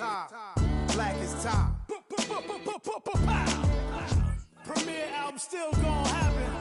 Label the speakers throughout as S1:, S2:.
S1: Black is top. Premiere album still gonna happen.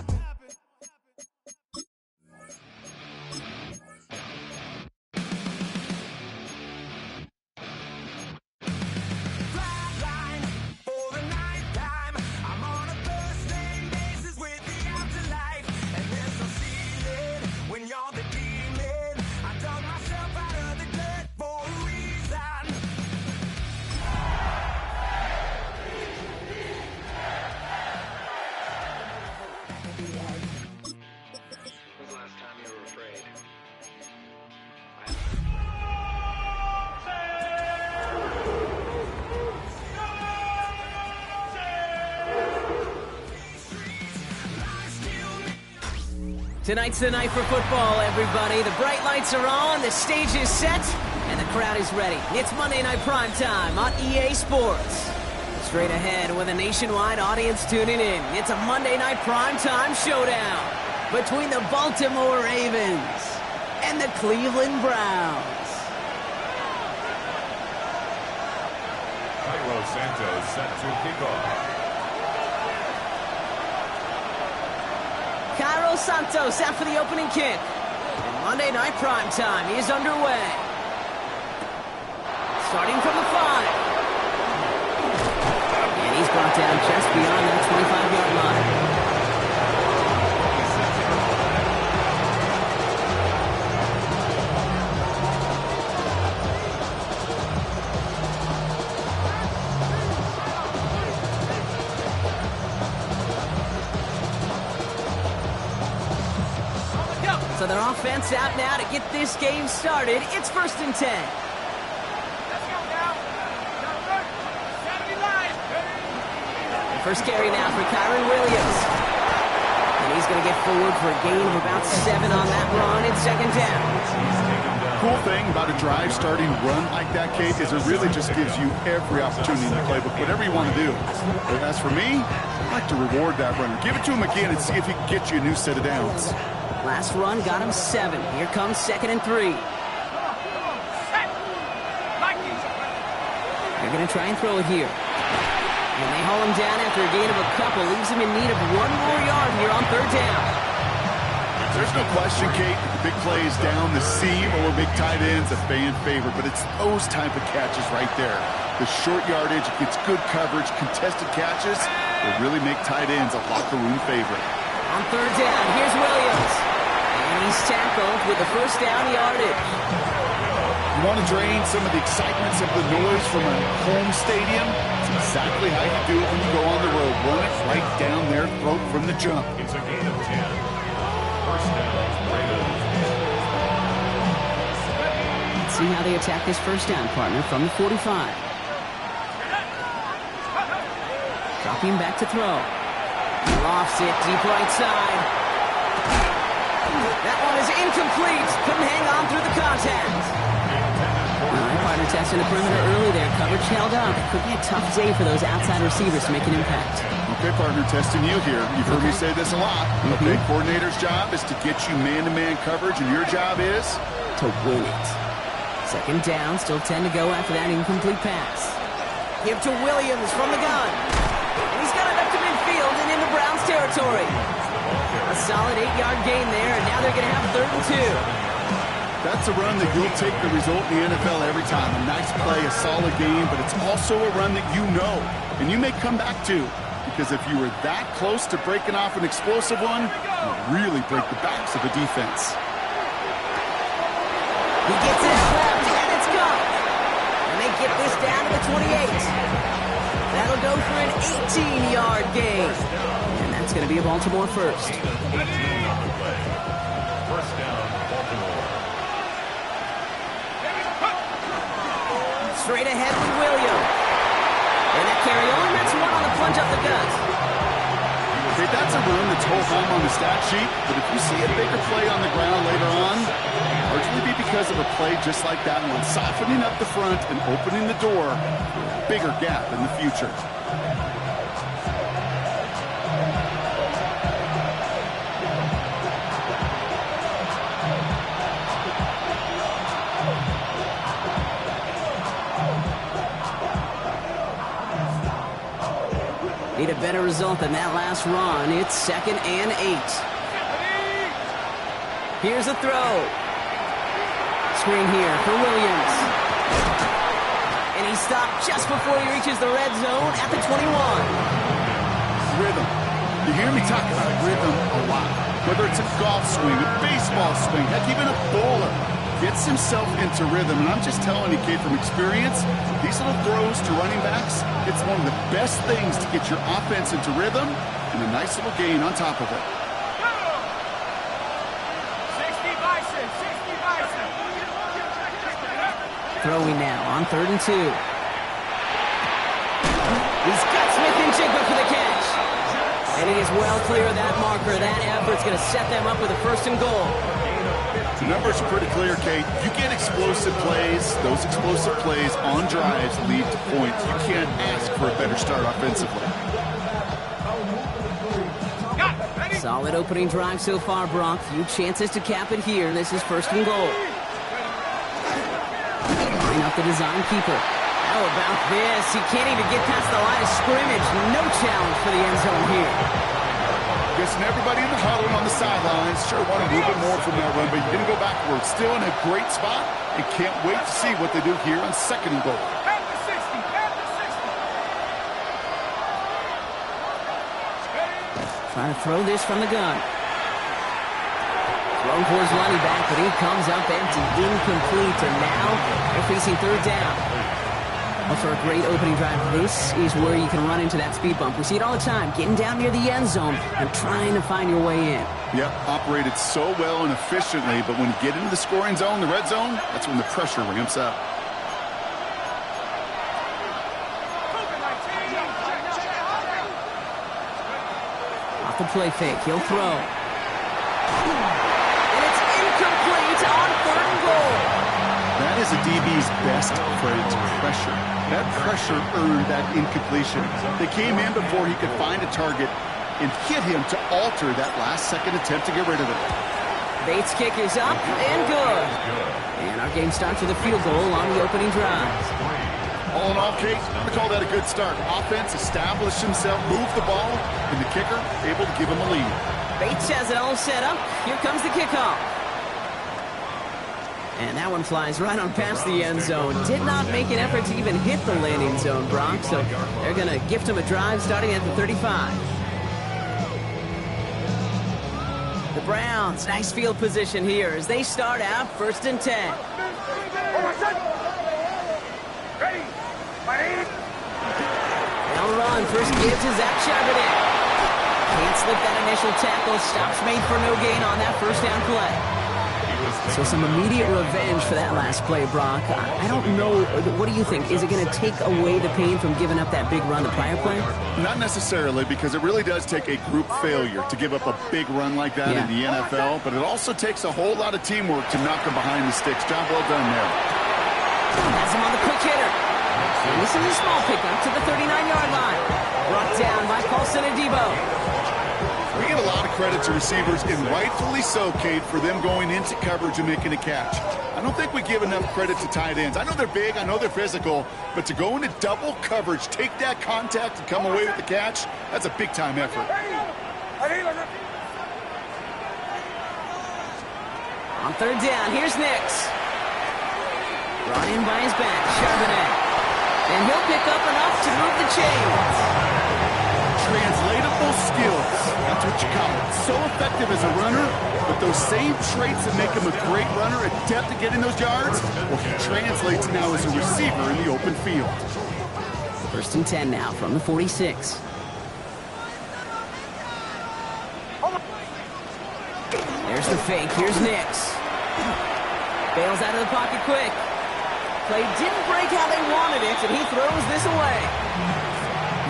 S2: Tonight's the night for football, everybody. The bright lights are on, the stage is set, and the crowd is ready. It's Monday Night Primetime on EA Sports. Straight ahead with a nationwide audience tuning in, it's a Monday Night Primetime showdown between the Baltimore Ravens and the Cleveland Browns.
S3: Cairo Santos set to kick off.
S2: Cairo Santos out for the opening kick. And Monday Night Primetime is underway. Starting from the 5. And he's brought down just beyond that 25-yard line. So their offense out now to get this game started. It's 1st and 10.
S4: Let's go now.
S2: First carry now for Kyron Williams. And he's going to get forward for a gain of about 7 on that run. It's 2nd down.
S5: Cool thing about a drive starting run like that, Kate, is it really just gives you every opportunity in the playbook, whatever you want to do. But as for me, I like to reward that runner. Give it to him again and see if he can get you a new set of downs.
S2: Last run got him 7. Here comes 2nd and 3. They're going to try and throw it here. And they haul him down after a gain of a couple. Leaves him in need of 1 more yard here on 3rd down.
S5: There's no question, Kate, the big plays down the seam or big tight ends, a fan favorite. But it's those type of catches right there. The short yardage, gets good coverage, contested catches will really make tight ends a locker room favorite.
S2: On 3rd down, here's Williams. And he's tackled with the 1st down yardage.
S5: You want to drain some of the excitement, some of the noise from a home stadium? It's exactly how you do it when you go on the road. Run it right down their throat from the jump.
S3: It's a gain of 10. 1st down, Ravens.
S2: Let's see how they attack this 1st down, partner, from the 45. Dropping back to throw. Lofts it deep right side. That one is incomplete. Couldn't hang on through the contact. All right, partner testing the perimeter early there. Coverage held up. It could be a tough day for those outside receivers to make an impact.
S5: Okay, partner, testing you here. You've heard me say this a lot. Okay, coordinator's job is to get you man-to-man coverage, and your job is?
S2: To win it. 2nd down, still 10 to go after that incomplete pass. Give to Williams from the gun. And he's got it up to midfield and into Browns territory. A solid 8-yard gain there, and now they're going to have 3rd and 2.
S5: That's a run that you'll take the result in the NFL every time. A nice play, a solid game, but it's also a run that you know, and you may come back to. Because if you were that close to breaking off an explosive one, you really break the backs of the defense.
S2: He gets it left, and it's gone. And they get this down to the 28. That'll go for an 18-yard gain. And that's going to be a Baltimore 1st.
S3: 18 on the play. 1st down, Baltimore.
S2: Straight ahead with Williams. And that carry on, that's one on the plunge up the gut.
S5: Okay, that's a run that's ho-hum on the stat sheet, but if you see a bigger play on the ground later on, largely be because of a play just like that one, softening up the front and opening the door for a bigger gap in the future.
S2: Need a better result than that last run. It's 2nd and 8. Here's a throw. Screen here for Williams. And he stopped just before he reaches the red zone at the 21.
S5: Rhythm. You hear me talk about rhythm a lot. Whether it's a golf swing, a baseball swing, heck, even a bowler gets himself into rhythm. And I'm just telling you, kid, from experience, these little throws to running backs, it's one of the best things to get your offense into rhythm and a nice little gain on top of it.
S4: 60 Bison, 60 Bison.
S2: Throwing now on 3rd and 2. He's got Smith and Jigba for the catch. And he is well clear of that marker. That effort's going to set them up with a 1st and goal.
S5: The numbers are pretty clear, Kate. You get explosive plays. Those explosive plays on drives lead to points. You can't ask for a better start offensively.
S2: Solid opening drive so far, Brock. Few chances to cap it here. This is 1st and goal. Line up the design keeper. How about this? He can't even get past the line of scrimmage. No challenge for the end zone here.
S5: Guessing everybody in the huddle and on the sidelines sure want to move it more from that run, but he didn't go backwards. Still in a great spot and can't wait to see what they do here on 2nd and goal.
S4: At the 60, at the 60.
S2: Trying to throw this from the gun. Thrown towards running back, but he comes up empty, incomplete, and now they're facing 3rd down. Well, for a great opening drive, this is where you can run into that speed bump. We see it all the time, getting down near the end zone and trying to find your way in.
S5: Yep, operated so well and efficiently, but when you get into the scoring zone, the red zone, that's when the pressure ramps up.
S2: Off the play fake, he'll throw. And it's incomplete on 3rd and goal.
S5: That is a DB's best friend, pressure. That pressure earned that incompletion. They came in before he could find a target and hit him to alter that last-second attempt to get rid of it.
S2: Bates' kick is up and good. And our game starts with a field goal on the opening drive.
S5: All in all, Kate, I'm going to call that a good start. Offense established himself, moved the ball, and the kicker able to give him a lead.
S2: Bates has it all set up. Here comes the kickoff. And that one flies right on past the end zone. Did not make an effort to even hit the landing zone, Brock. So they're going to gift him a drive starting at the 35. The Browns, nice field position here as they start out 1st and 10.
S4: Ready?
S2: They'll run. First give to Zach Charbonnet. Can't slip that initial tackle. Stops made for no gain on that 1st down play. So some immediate revenge for that last play, Brock. I don't know. What do you think? Is it going to take away the pain from giving up that big run the prior play?
S5: Not necessarily, because it really does take a group failure to give up a big run like that in the NFL, but it also takes a whole lot of teamwork to knock him behind the sticks. Job well done there.
S2: That's him on the quick hitter. And this is a small pickup to the 39-yard line. Brought down by Paulson Adebo.
S5: We get a lot of credit to receivers, and rightfully so, Kate, for them going into coverage and making a catch. I don't think we give enough credit to tight ends. I know they're big, I know they're physical, but to go into double coverage, take that contact, and come away with the catch, that's a big-time effort.
S2: On 3rd down, here's Nix. Brought in by his back, Charbonnet. And he'll pick up enough to move the chains.
S5: Translatable skills. That's what you call it. So effective as a runner, but those same traits that make him a great runner, adept at getting those yards, well, he translates now as a receiver in the open field.
S2: 1st and 10 now from the 46. There's the fake. Here's Nix. Bails out of the pocket quick. Play didn't break how they wanted it, and he throws this away.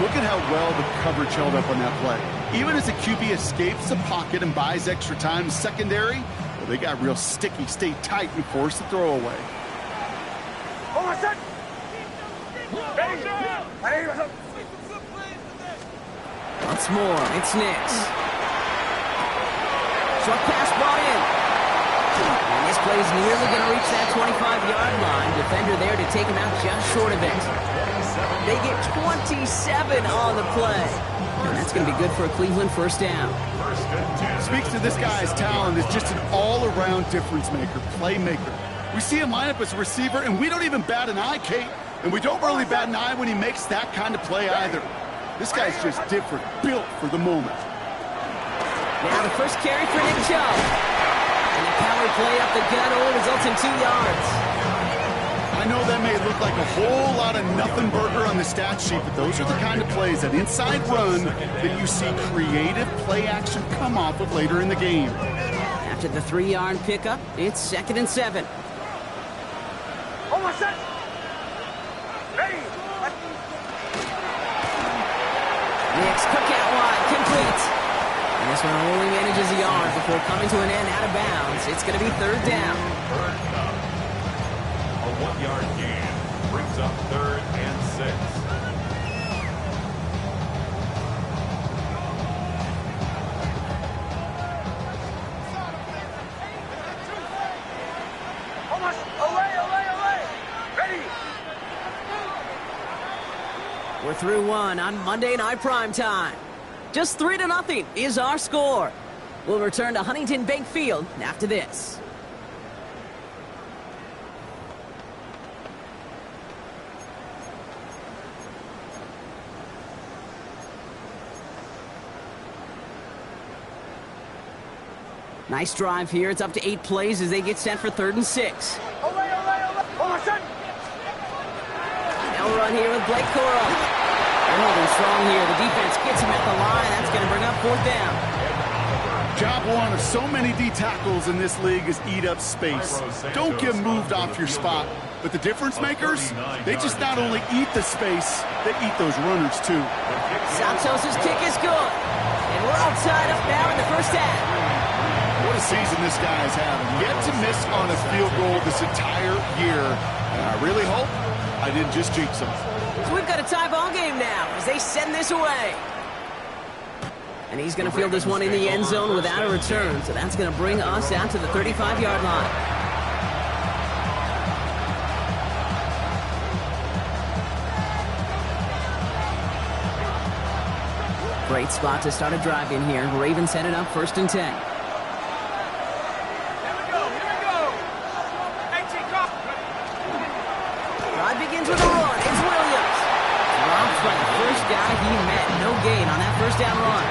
S5: Look at how well the coverage held up on that play. Even as the QB escapes the pocket and buys extra time secondary, well, they got real sticky, stayed tight, and forced the throw away.
S2: Once more, it's Nix. Short pass brought in. And this play is nearly going to reach that 25-yard line. Defender there to take him out just short of it. They get 27 on the play. And that's going to be good for a Cleveland first down.
S5: Speaks to this guy's talent as just an all-around difference maker, playmaker. We see him line up as a receiver, and we don't even bat an eye, Kate. And we don't really bat an eye when he makes that kind of play either. This guy's just different, built for the moment.
S2: Now the first carry for Nick Chubb. And the power play up the gut only results in 2 yards.
S5: I know that may look like a whole lot of nothing burger on the stat sheet, but those are the kind of plays, that inside run, that you see creative play action come off of later in the game.
S2: After the 3-yard pickup, it's 2nd and 7.
S4: Almost set. Ready.
S2: Nick's cookout wide, complete. And this one only manages a yard before coming to an end out of bounds. It's going to be 3rd down.
S3: A 1-yard gain brings up 3rd and 6.
S4: Almost. Away. Ready.
S2: We're through 1 on Monday Night Primetime. Just 3-0 is our score. We'll return to Huntington Bank Field after this. Nice drive here. It's up to 8 plays as they get set for 3rd and 6.
S4: Away. Almost set.
S2: Now we'll run here with Blake Coral. They're holding strong here. The defense gets him at the line. That's going to bring up 4th down.
S5: Job one of so many D tackles in this league is eat up space. Don't get moved off your spot. But the difference makers, they just not only eat the space, they eat those runners too.
S2: Santos' kick is good. And we're all tied up now in the first half.
S5: What a season this guy is having. Yet to miss on a field goal this entire year. And I really hope I didn't just jinx him.
S2: So we've got a tie ball game now as they send this away. And he's going to field this one in the end zone without a return. So that's going to bring us out to the 35-yard line. Great spot to start a drive in here. Ravens headed up 1st and 10. Drive begins with a run. It's Williams. Dropped by the first guy he met. No gain on that first down run.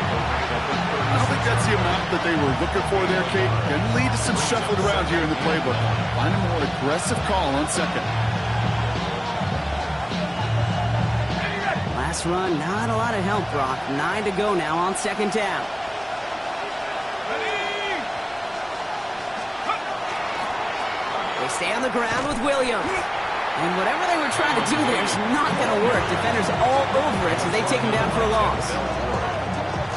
S5: I don't think that's the amount that they were looking for there, Kate. Can lead to some shuffling around here in the playbook. Find a more aggressive call on 2nd.
S2: Last run, not a lot of help, Brock. 9 to go now on 2nd down. They stay on the ground with Williams. And whatever they were trying to do there is not going to work. Defenders all over it, so they take him down for a loss.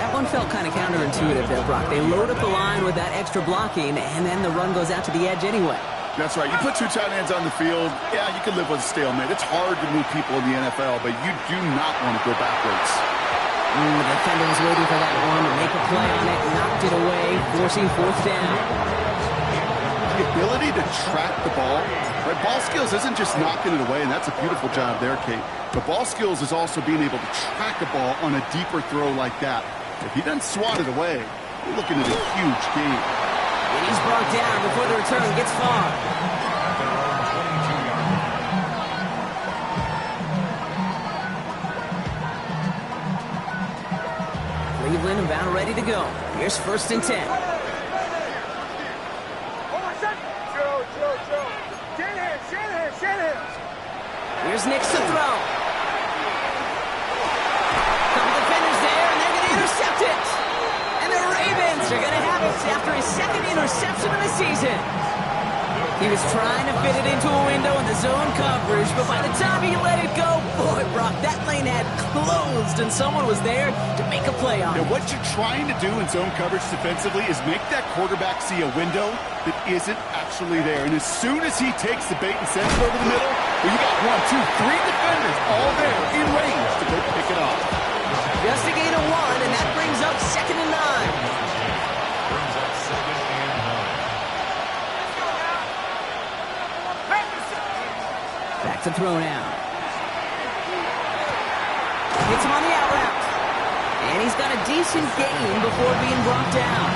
S2: That one felt kind of counterintuitive there, Brock. They load up the line with that extra blocking, and then the run goes out to the edge anyway.
S5: That's right. You put 2 tight ends on the field, yeah, you can live with a stalemate. It's hard to move people in the NFL, but you do not want to go backwards.
S2: The defender was waiting for that one to make a play on it, knocked it away, forcing 4th down.
S5: The ability to track the ball, right? Ball skills isn't just knocking it away, and that's a beautiful job there, Kate. But ball skills is also being able to track a ball on a deeper throw like that. If he doesn't swat it away, you're looking at a huge game.
S2: And he's brought down before the return gets far. Cleveland about ready to go. Here's 1st and 10. Here's Nix to throw. Couple defenders there, and they're going to intercept it. And the Ravens are going to have it after his 2nd interception of the season. He was trying to fit it into a window in the zone coverage, but by the time he let it go, boy, Brock, that lane had closed, and someone was there to make a play on it.
S5: Now, what you're trying to do in zone coverage defensively is make that quarterback see a window that isn't actually there. And as soon as he takes the bait and sends it over the middle, well, you got 1, 2, 3 defenders all there in range to go pick it off.
S2: Just a gain of 1, and that brings up 2nd and 9.
S3: Brings up 2nd and 9.
S2: Back to throw now. Hits him on the out route. And he's got a decent gain before being brought down.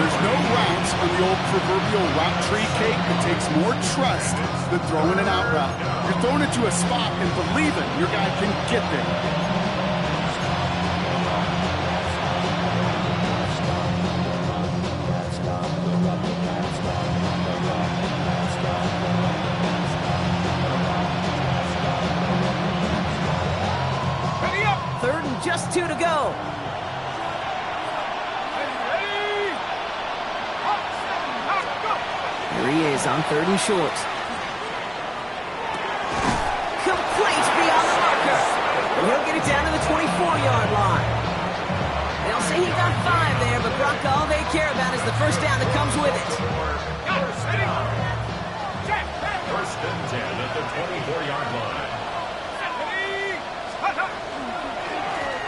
S5: There's no routes on the old proverbial route tree, Kate. It takes more trust than throwing an out route. You're throwing it to a spot and believing your guy can get there.
S2: Just 2 to go. Here he is on 3rd and short. Complete beyond the marker. And he'll get it down to the 24-yard line. They'll say he got 5 there, but Brock, all they care about is the first down that comes with it.
S3: First and 10 at the 24-yard line.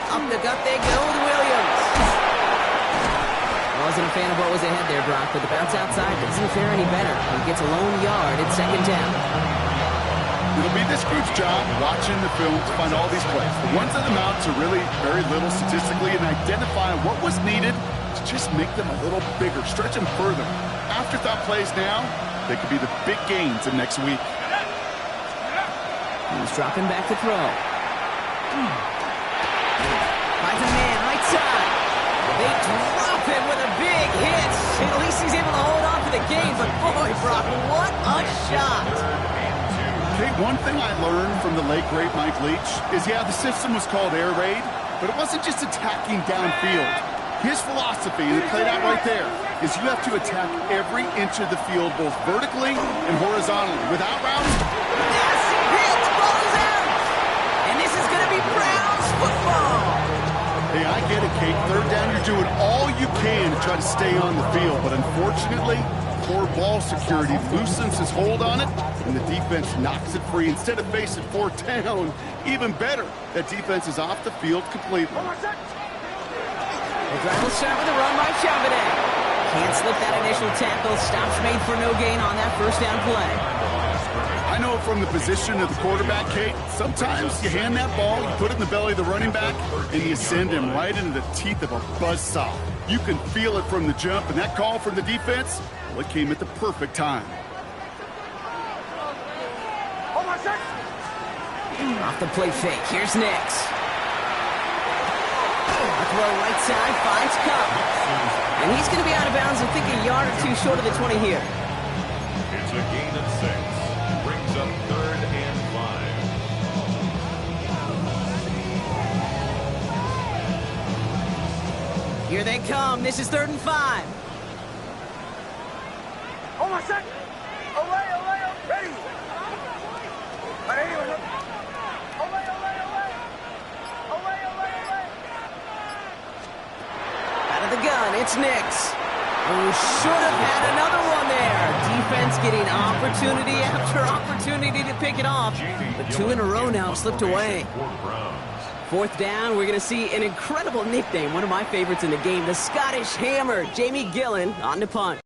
S2: Up the gut they go with Williams. Wasn't a fan of what was ahead there, Brock, but the bounce outside doesn't fare any better. He gets a lone yard at 2nd down.
S5: It'll be this group's job watching the film to find all these plays. The ones that amount to really very little statistically and identify what was needed to just make them a little bigger, stretch them further. Afterthought plays now, they could be the big gains of next week.
S2: He's dropping back to throw. Finds a man, right side. They drop him with a big hit. At least he's able to hold on for the game, but boy, Brock, what a shot.
S5: Okay, one thing I learned from the late, great Mike Leach is, yeah, the system was called air raid, but it wasn't just attacking downfield. His philosophy, and it played out right there, is you have to attack every inch of the field, both vertically and horizontally. Without routes,
S2: Yes, hit, ball is out. And this is going to be Browns football.
S5: hey, I get it, Kate. 3rd down, you're doing all you can to try to stay on the field, but unfortunately, poor ball security loosens his hold on it, and the defense knocks it free. Instead of facing 4th down, even better, that defense is off the field completely.
S2: The drive will start with a run by Chavadet. Can't slip that initial tackle. Stops made for no gain on that first down play.
S5: I know from the position of the quarterback, Kate, sometimes you hand that ball, you put it in the belly of the running back, and you send him right into the teeth of a buzzsaw. You can feel it from the jump, and that call from the defense, well, it came at the perfect time.
S2: Off the play fake. Here's Nix. A throw right side, finds Cup. And he's going to be out of bounds, I think, a yard or 2 short of the 20 here.
S3: It's a gain of 6. Brings up 3rd and 5.
S2: Here they come. This is 3rd and 5.
S4: Hold on a sec. Away, ready.
S2: Out of the gun, it's Nix. Who should have had another one there. Defense getting opportunity after opportunity to pick it off. But 2 in a row now slipped away. 4th down, we're going to see an incredible nickname, one of my favorites in the game, the Scottish Hammer, Jamie Gillen on the punt.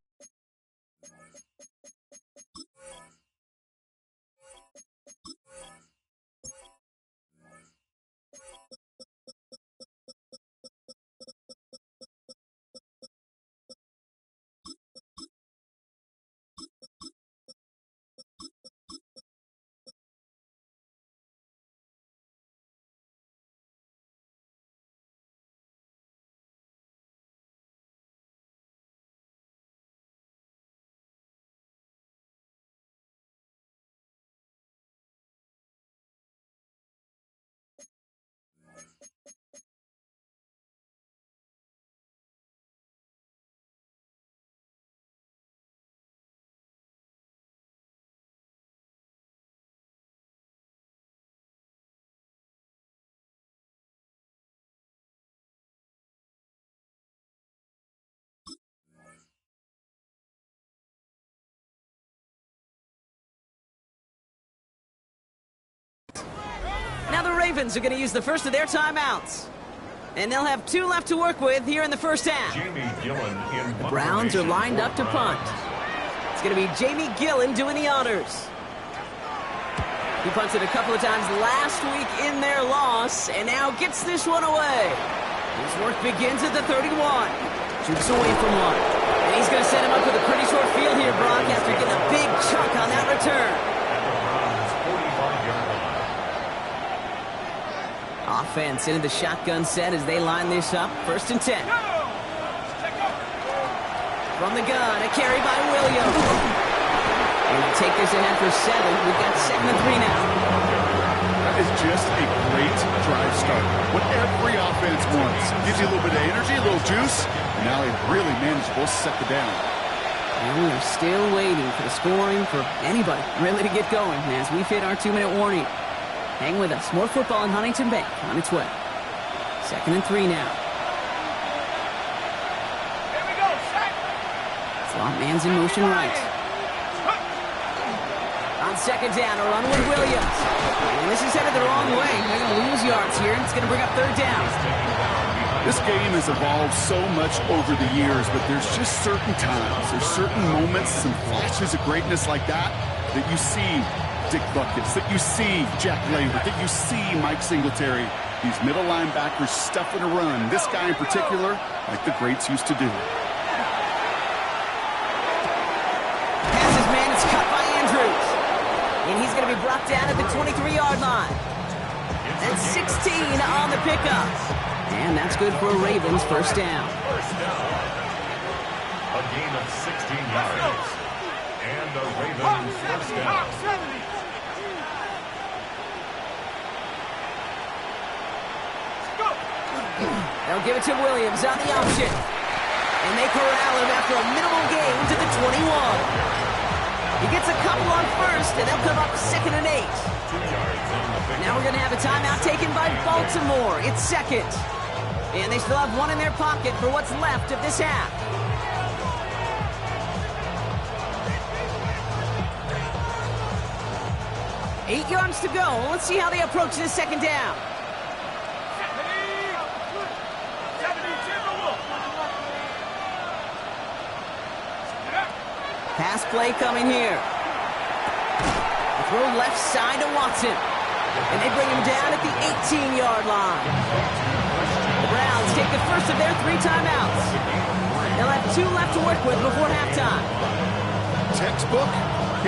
S2: Now the Ravens are going to use the first of their timeouts. And they'll have 2 left to work with here in the first half. The Browns are lined up to punt. It's going to be Jamie Gillen doing the honors. He punted a couple of times last week in their loss, and now gets this one away. His work begins at the 31. Shoots away from one. And he's going to set him up with a pretty short field here, Brock, after getting a big chunk on that return. Offense into the shotgun set as they line this up. 1st and 10. From the gun, a carry by Williams. And they take this ahead for 7. We've got 2nd and 3 now.
S5: That is just a great drive start. What every offense wants. Gives you a little bit of energy, a little juice, and now a really manageable 2nd down.
S2: And we are still waiting for the scoring for anybody really to get going as we've hit our 2-minute warning. Hang with us. More football in Huntington Bank on its way. 2nd and 3 now.
S4: Here we go, set.
S2: Slot man's in motion right. On 2nd down, a run with Williams. And this is headed the wrong way. They're going to lose yards here, and it's going to bring up 3rd down.
S5: This game has evolved so much over the years, but there's just certain times, there's certain moments, some flashes of greatness like that you see Dick Buckets, that you see Jack Laver, that you see Mike Singletary. These middle linebackers stuffing a run. This guy in particular, like the greats used to do.
S2: Passes man, it's cut by Andrews. And he's going to be brought down at the 23-yard line. That's 16 on the pickup. And that's good for a Ravens 1st down.
S3: A gain of 16 yards. And a Ravens 1st down.
S2: They'll give it to Williams on the option. And they corral him after a minimal gain to the 21. He gets a couple on 1st, and they'll come up 2nd and 8. Now we're going to have a timeout taken by Baltimore. It's 2nd. And they still have 1 in their pocket for what's left of this half. Eight yards to go. Let's see how they approach this 2nd down. Pass play coming here. Throw left side to Watson. And they bring him down at the 18-yard line. The Browns take the first of their 3 timeouts. They'll have 2 left to work with before halftime.
S5: Textbook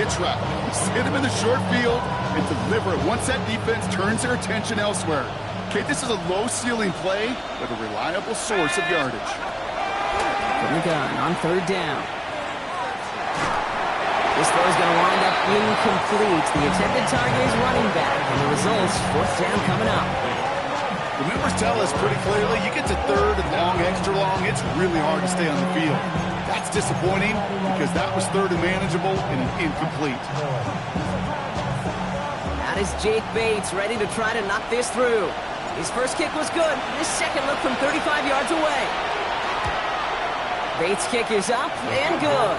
S5: hitch route. Hit him in the short field and deliver it once that defense turns their attention elsewhere. Okay, this is a low-ceiling play, but a reliable source of yardage.
S2: From the gun on 3rd down. This throw is going to wind up incomplete. The intended target is running back, and the results, 4th down coming up.
S5: The numbers tell us pretty clearly, you get to 3rd and long, extra long, it's really hard to stay on the field. That's disappointing because that was 3rd and manageable and an incomplete.
S2: That is Jake Bates ready to try to knock this through. His first kick was good. His second look from 35 yards away. Bates' kick is up and good.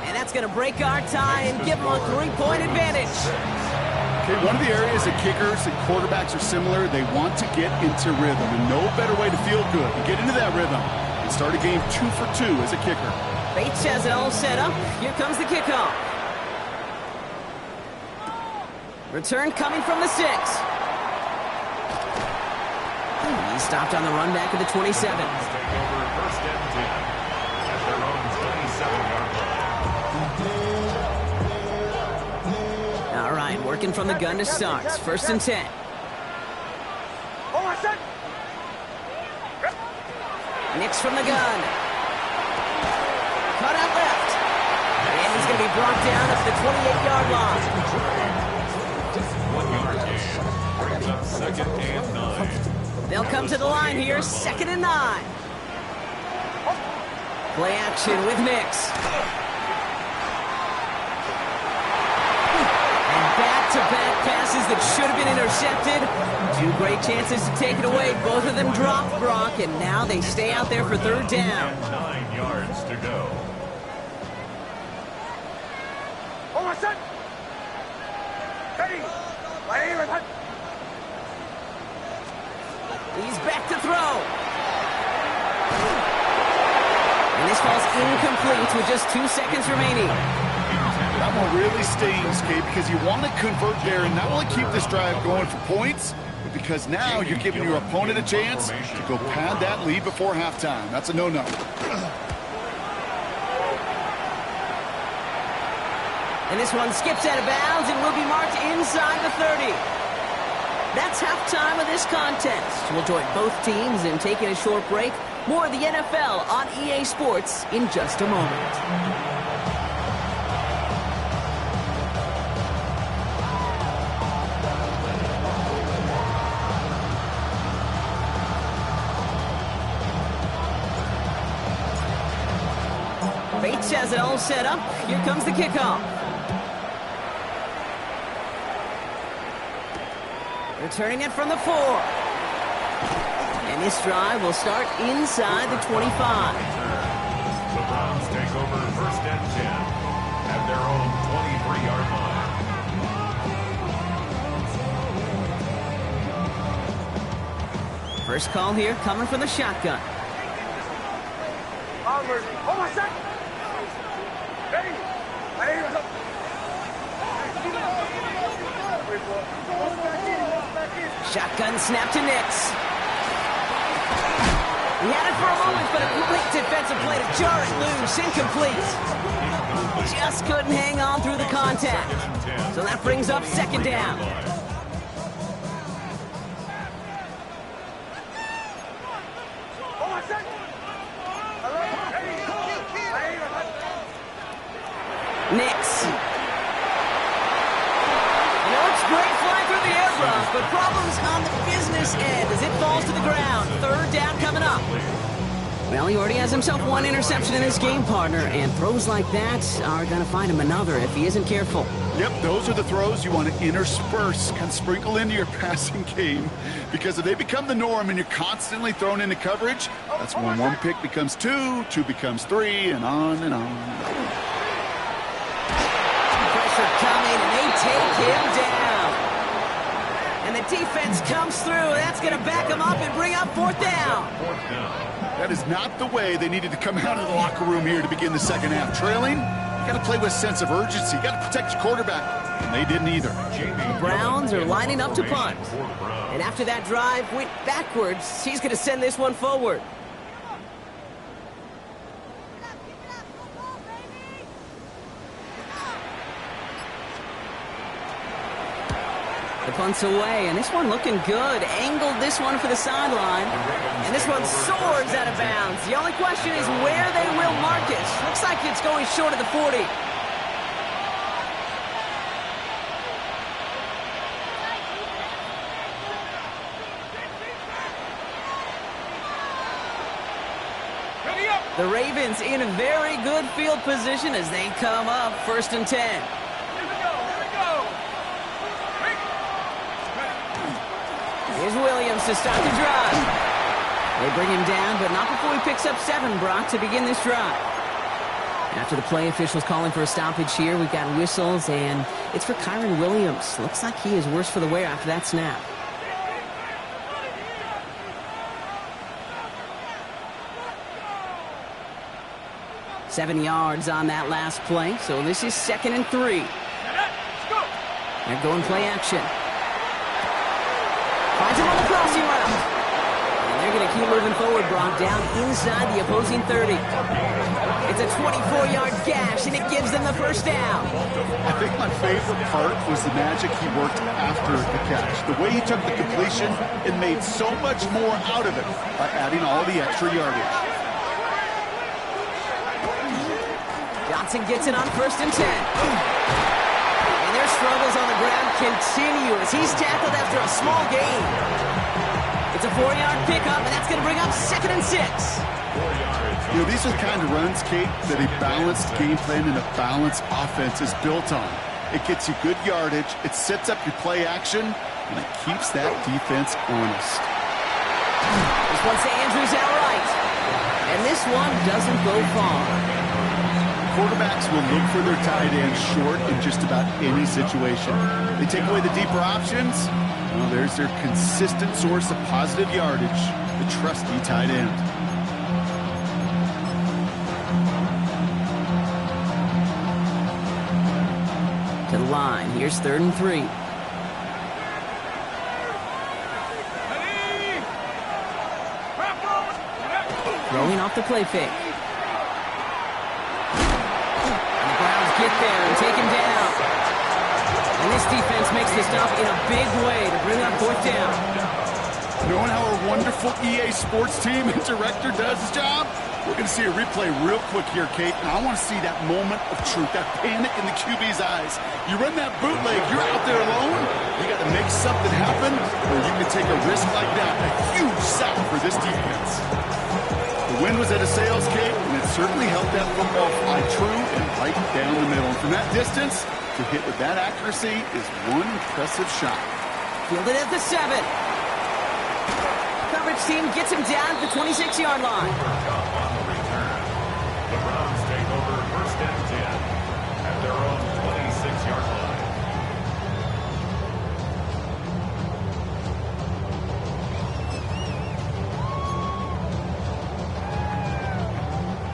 S2: And that's going to break our tie and give them a 3-point advantage.
S5: Okay, one of the areas that kickers and quarterbacks are similar, they want to get into rhythm. And no better way to feel good to get into that rhythm and start a game 2 for 2 as a kicker.
S2: Bates has it all set up. Here comes the kickoff. Return coming from the 6. He stopped on the run back at the 27. All right, working from the gun to start. 1st and 10. Nix from the gun. Cut out left. And he's going to be brought down at the 28-yard line.
S3: 1 yard gain. Brings up 2nd and 9.
S2: They'll come to the line here, 2nd and 9. Play action with Nix. And back-to-back passes that should have been intercepted. 2 great chances to take it away. Both of them dropped, Brock, and now they stay out there for 3rd down.
S3: And 9 yards to go.
S2: He's back to throw. And this falls incomplete with just 2 seconds remaining.
S5: That one really stings, Kate, because you want to convert there and not only keep this drive going for points, but because now you're giving your opponent a chance to go pad that lead before halftime. That's a no-no.
S2: And this one skips out of bounds and will be marked inside the 30. That's halftime of this contest. We'll join both teams in taking a short break. More of the NFL on EA Sports in just a moment. Bates has it all set up. Here comes the kickoff. Returning it from the 4. And this drive will start inside the 25.
S3: The Browns take over first and 10 at their own 23-yard line.
S2: First call here coming from the shotgun.
S4: Oh, my son! Ready?
S2: Shotgun snap to Nix. He had it for a moment, but a great defensive play to jar it loose. Incomplete. Just couldn't hang on through the contact. So that brings up second down. Nix. Great fly through the air rush, but problems on the business end as it falls to the ground. Third down coming up. Well, he already has himself one interception in this game, partner, and throws like that are going to find him another if he isn't careful.
S5: Yep, those are the throws you want to intersperse, kind of sprinkle into your passing game, because if they become the norm and you're constantly thrown into coverage, that's when one pick becomes two, two becomes three, and on and on.
S2: Pressure coming, and they take him down. And the defense comes through. That's going to back them up and bring up fourth down.
S5: That is not the way they needed to come out of the locker room here to begin the second half. Trailing, you got to play with a sense of urgency. You got to protect your quarterback. And they didn't either.
S2: The Browns are lining up to punt. And after that drive went backwards, he's going to send this one forward. The punt's away, and this one looking good. Angled this one for the sideline. And this one soars out of bounds. The only question is where they will mark it. Looks like it's going short of the 40. The Ravens in a very good field position as they come up first and 10. Here's Williams to start the drive. They bring him down, but not before he picks up 7, Brock, to begin this drive. After the play officials calling for a stoppage here, we've got whistles, and it's for Kyron Williams. Looks like he is worse for the wear after that snap. Seven yards on that last play, so this is 2nd and 3. They're going play action. Finds him on the crossing route. And they're going to keep moving forward, Brock, down inside the opposing 30. It's a 24-yard gash, and it gives them the first down.
S5: I think my favorite part was the magic he worked after the catch. The way he took the completion and made so much more out of it by adding all the extra yardage.
S2: Johnson gets it on first and 10. Their struggles on the ground continue as he's tackled after a small gain. It's a 4-yard pickup, and that's going to bring up 2nd and 6.
S5: You know, these are the kind of runs, Kate, that a balanced game plan and a balanced offense is built on. It gets you good yardage, it sets up your play action, and it keeps that defense honest.
S2: This one to Andrews outright. And this one doesn't go far.
S5: Quarterbacks will look for their tight end short in just about any situation. They take away the deeper options. Well, there's their consistent source of positive yardage, the trusty tight end.
S2: Here's 3rd and 3. Throwing off the play fake. And the Browns get there and take him down. And this defense makes the stop in a big way to bring up 4th down.
S5: Knowing how our wonderful EA Sports team and director does his job, we're going to see a replay real quick here, Kate, and I want to see that moment of truth, that panic in the QB's eyes. You run that bootleg, you're out there alone, you got to make something happen, or you can take a risk like that. A huge sack for this defense. The wind was at a sales, Kate, and it certainly helped that football fly true and right down the middle. And from that distance, to hit with that accuracy is one impressive shot.
S2: Fielded at the 7. Coverage team gets him down at the 26-yard line.
S3: The Browns take over 1st and 10 at their own 26-yard line.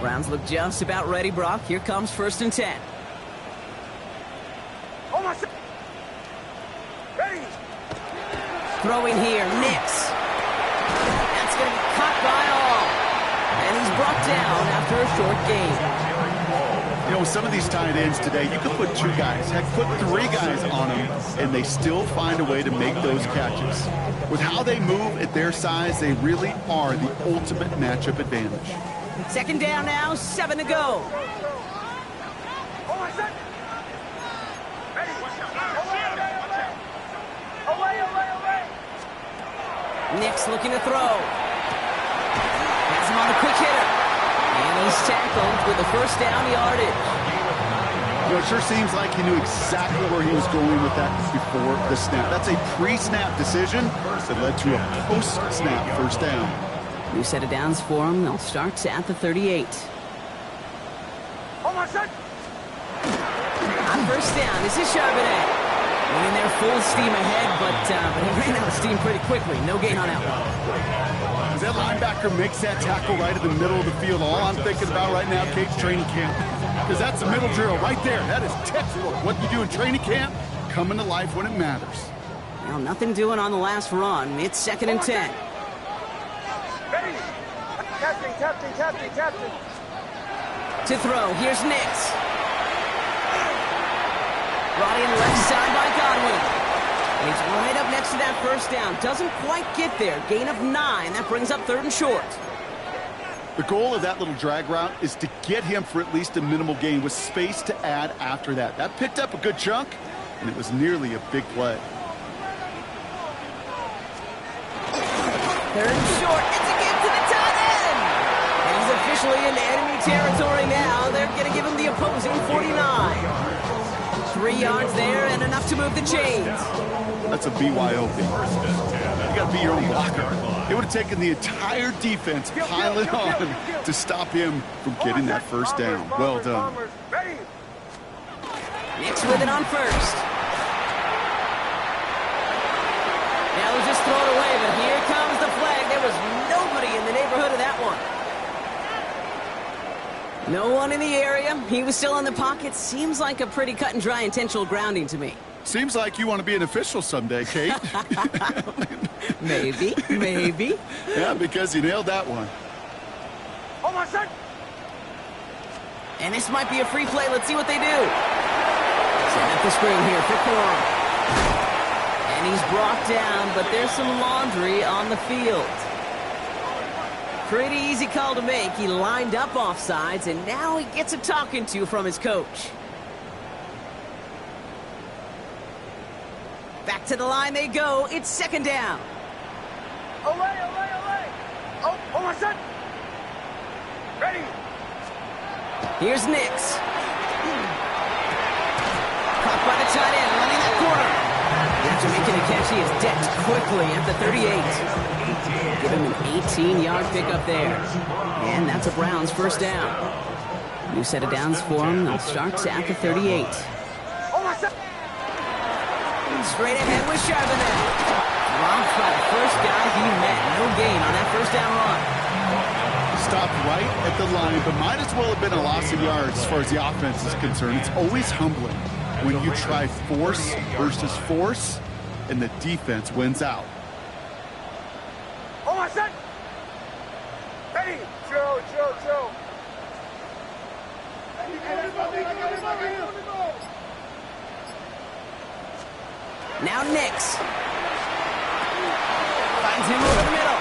S2: Browns look just about ready, Brock. Here comes 1st and 10.
S4: Oh my! Ready!
S2: Throwing here, Nix. That's going to be caught by all. And he's brought down after a short gain.
S5: You know, some of these tight ends today, you could put 2 guys, heck, put 3 guys on them, and they still find a way to make those catches. With how they move at their size, they really are the ultimate matchup advantage.
S2: 2nd down now, 7 to go.
S4: Oh my son! Ready! Away!
S2: Nix looking to throw. Has him on the quick hitter. And he's tackled with the 1st down yardage.
S5: You know, it sure seems like he knew exactly where he was going with that before the snap. That's a pre-snap decision that led to a post-snap 1st down.
S2: New set of downs for him. They'll start at the 38.
S4: Oh my son!
S2: On 1st down, this is Charbonnet. Running there full steam ahead, but he ran out of steam pretty quickly. No gain on that one.
S5: As that linebacker makes that tackle right in the middle of the field, all I'm thinking about right now, Kate's training camp. Because that's the middle drill right there. That is textbook. What you do in training camp, coming to life when it matters.
S2: Well, nothing doing on the last run. It's 2nd and 10.
S4: Ready! Captain!
S2: To throw, here's Nix. Brought in left side by Godwin. And he's right up next to that 1st down. Doesn't quite get there. Gain of 9. That brings up 3rd and short.
S5: The goal of that little drag route is to get him for at least a minimal gain with space to add after that. That picked up a good chunk, and it was nearly a big play.
S2: 3rd and short. It's a give to the tight end. And he's officially into enemy territory now. They're going to give him the opposing 49. 3 yards there and enough to move the chains.
S5: That's a BYOB. You got to be your own blocker. It would have taken the entire defense piling on to stop him from getting that 1st down. Well done.
S2: Nix with it on 1st. Now they'll just throw it away, but here comes the flag. There was nobody in the neighborhood of that one. No one in the area. He was still in the pocket. Seems like a pretty cut and dry intentional grounding to me.
S5: Seems like you want to be an official someday, Kate.
S2: Maybe.
S5: Yeah, because you nailed that one.
S4: Oh my son!
S2: And this might be a free play. Let's see what they do. Set up the screen here for Corum. And he's brought down, but there's some laundry on the field. Pretty easy call to make. He lined up offsides, and now he gets a talking to from his coach. Back to the line they go. It's 2nd down.
S4: Away! Oh my son! Ready!
S2: Here's Nix. Caught by the tight end, running that corner. After making the catch, he is decked quickly at the 38. Give him an 18-yard pickup there. And that's a Browns 1st down. New set of downs for him. They'll start at the 38.
S4: Oh my son!
S2: Straight ahead with Charbonnet. Dropped by the 1st guy he met. No gain on that 1st down run.
S5: Stopped right at the line, but might as well have been a loss of yards as far as the offense is concerned. It's always humbling when you try force versus force, and the defense wins out.
S4: Oh, my son! Ready! Chill.
S2: Now Nix. Finds him over the middle.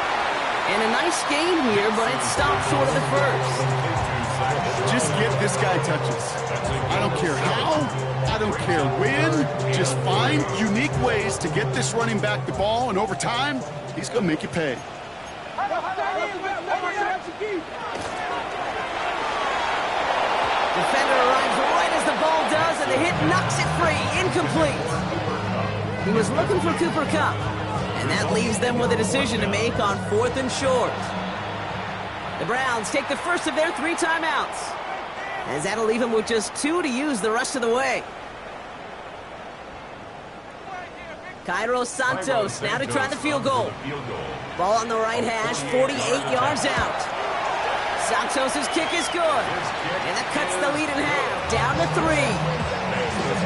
S2: And a nice game here, but it stopped short of the first.
S5: Just get this guy touches. I don't care how, I don't care when. Just find unique ways to get this running back the ball, and over time, he's going to make you pay.
S2: Defender arrives right as the ball does, and the hit knocks it free. Incomplete. He was looking for Cooper Kupp, and that leaves them with a decision to make on 4th and short. The Browns take the first of their 3 timeouts, as that'll leave them with just 2 to use the rest of the way. Cairo Santos now to try the field goal. Ball on the right hash, 48 yards out. Santos' kick is good, and that cuts the lead in half, down to 3.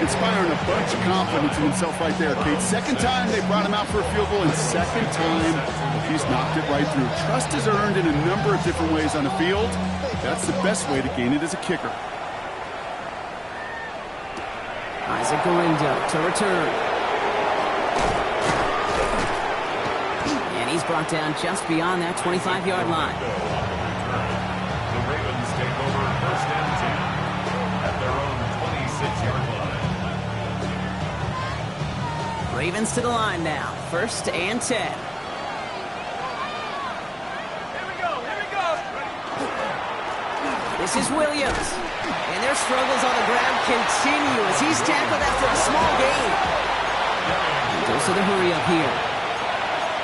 S5: Inspiring a bunch of confidence in himself right there, Kate. Second time they brought him out for a field goal, and second time he's knocked it right through. Trust is earned in a number of different ways on the field. That's the best way to gain it as a kicker.
S2: Isaac Galindo to return. And he's brought down just beyond that 25-yard line.
S3: The Ravens take over 1st and 10 at their own 26-yard line.
S2: Ravens to the line now. 1st and 10.
S4: Here we go.
S2: This is Williams. And their struggles on the ground continue as he's tackled after a small gain. He goes to the hurry up here.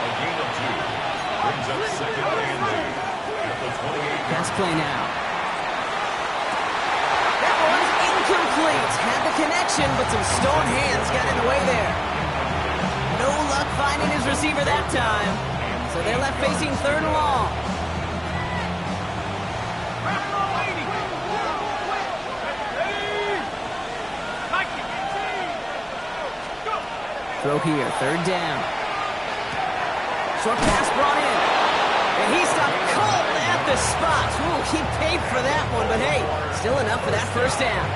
S3: A gain of 2 brings up 2nd and 8 at the 28.
S2: Pass play now. That one's incomplete. Had the connection, but some stone hands got in the way there. No luck finding his receiver that time. So they're left facing 3rd and long. Throw here, 3rd down. Short pass brought in. And he stopped cold at the spot. Ooh, he paid for that one, but hey, still enough for that 1st down.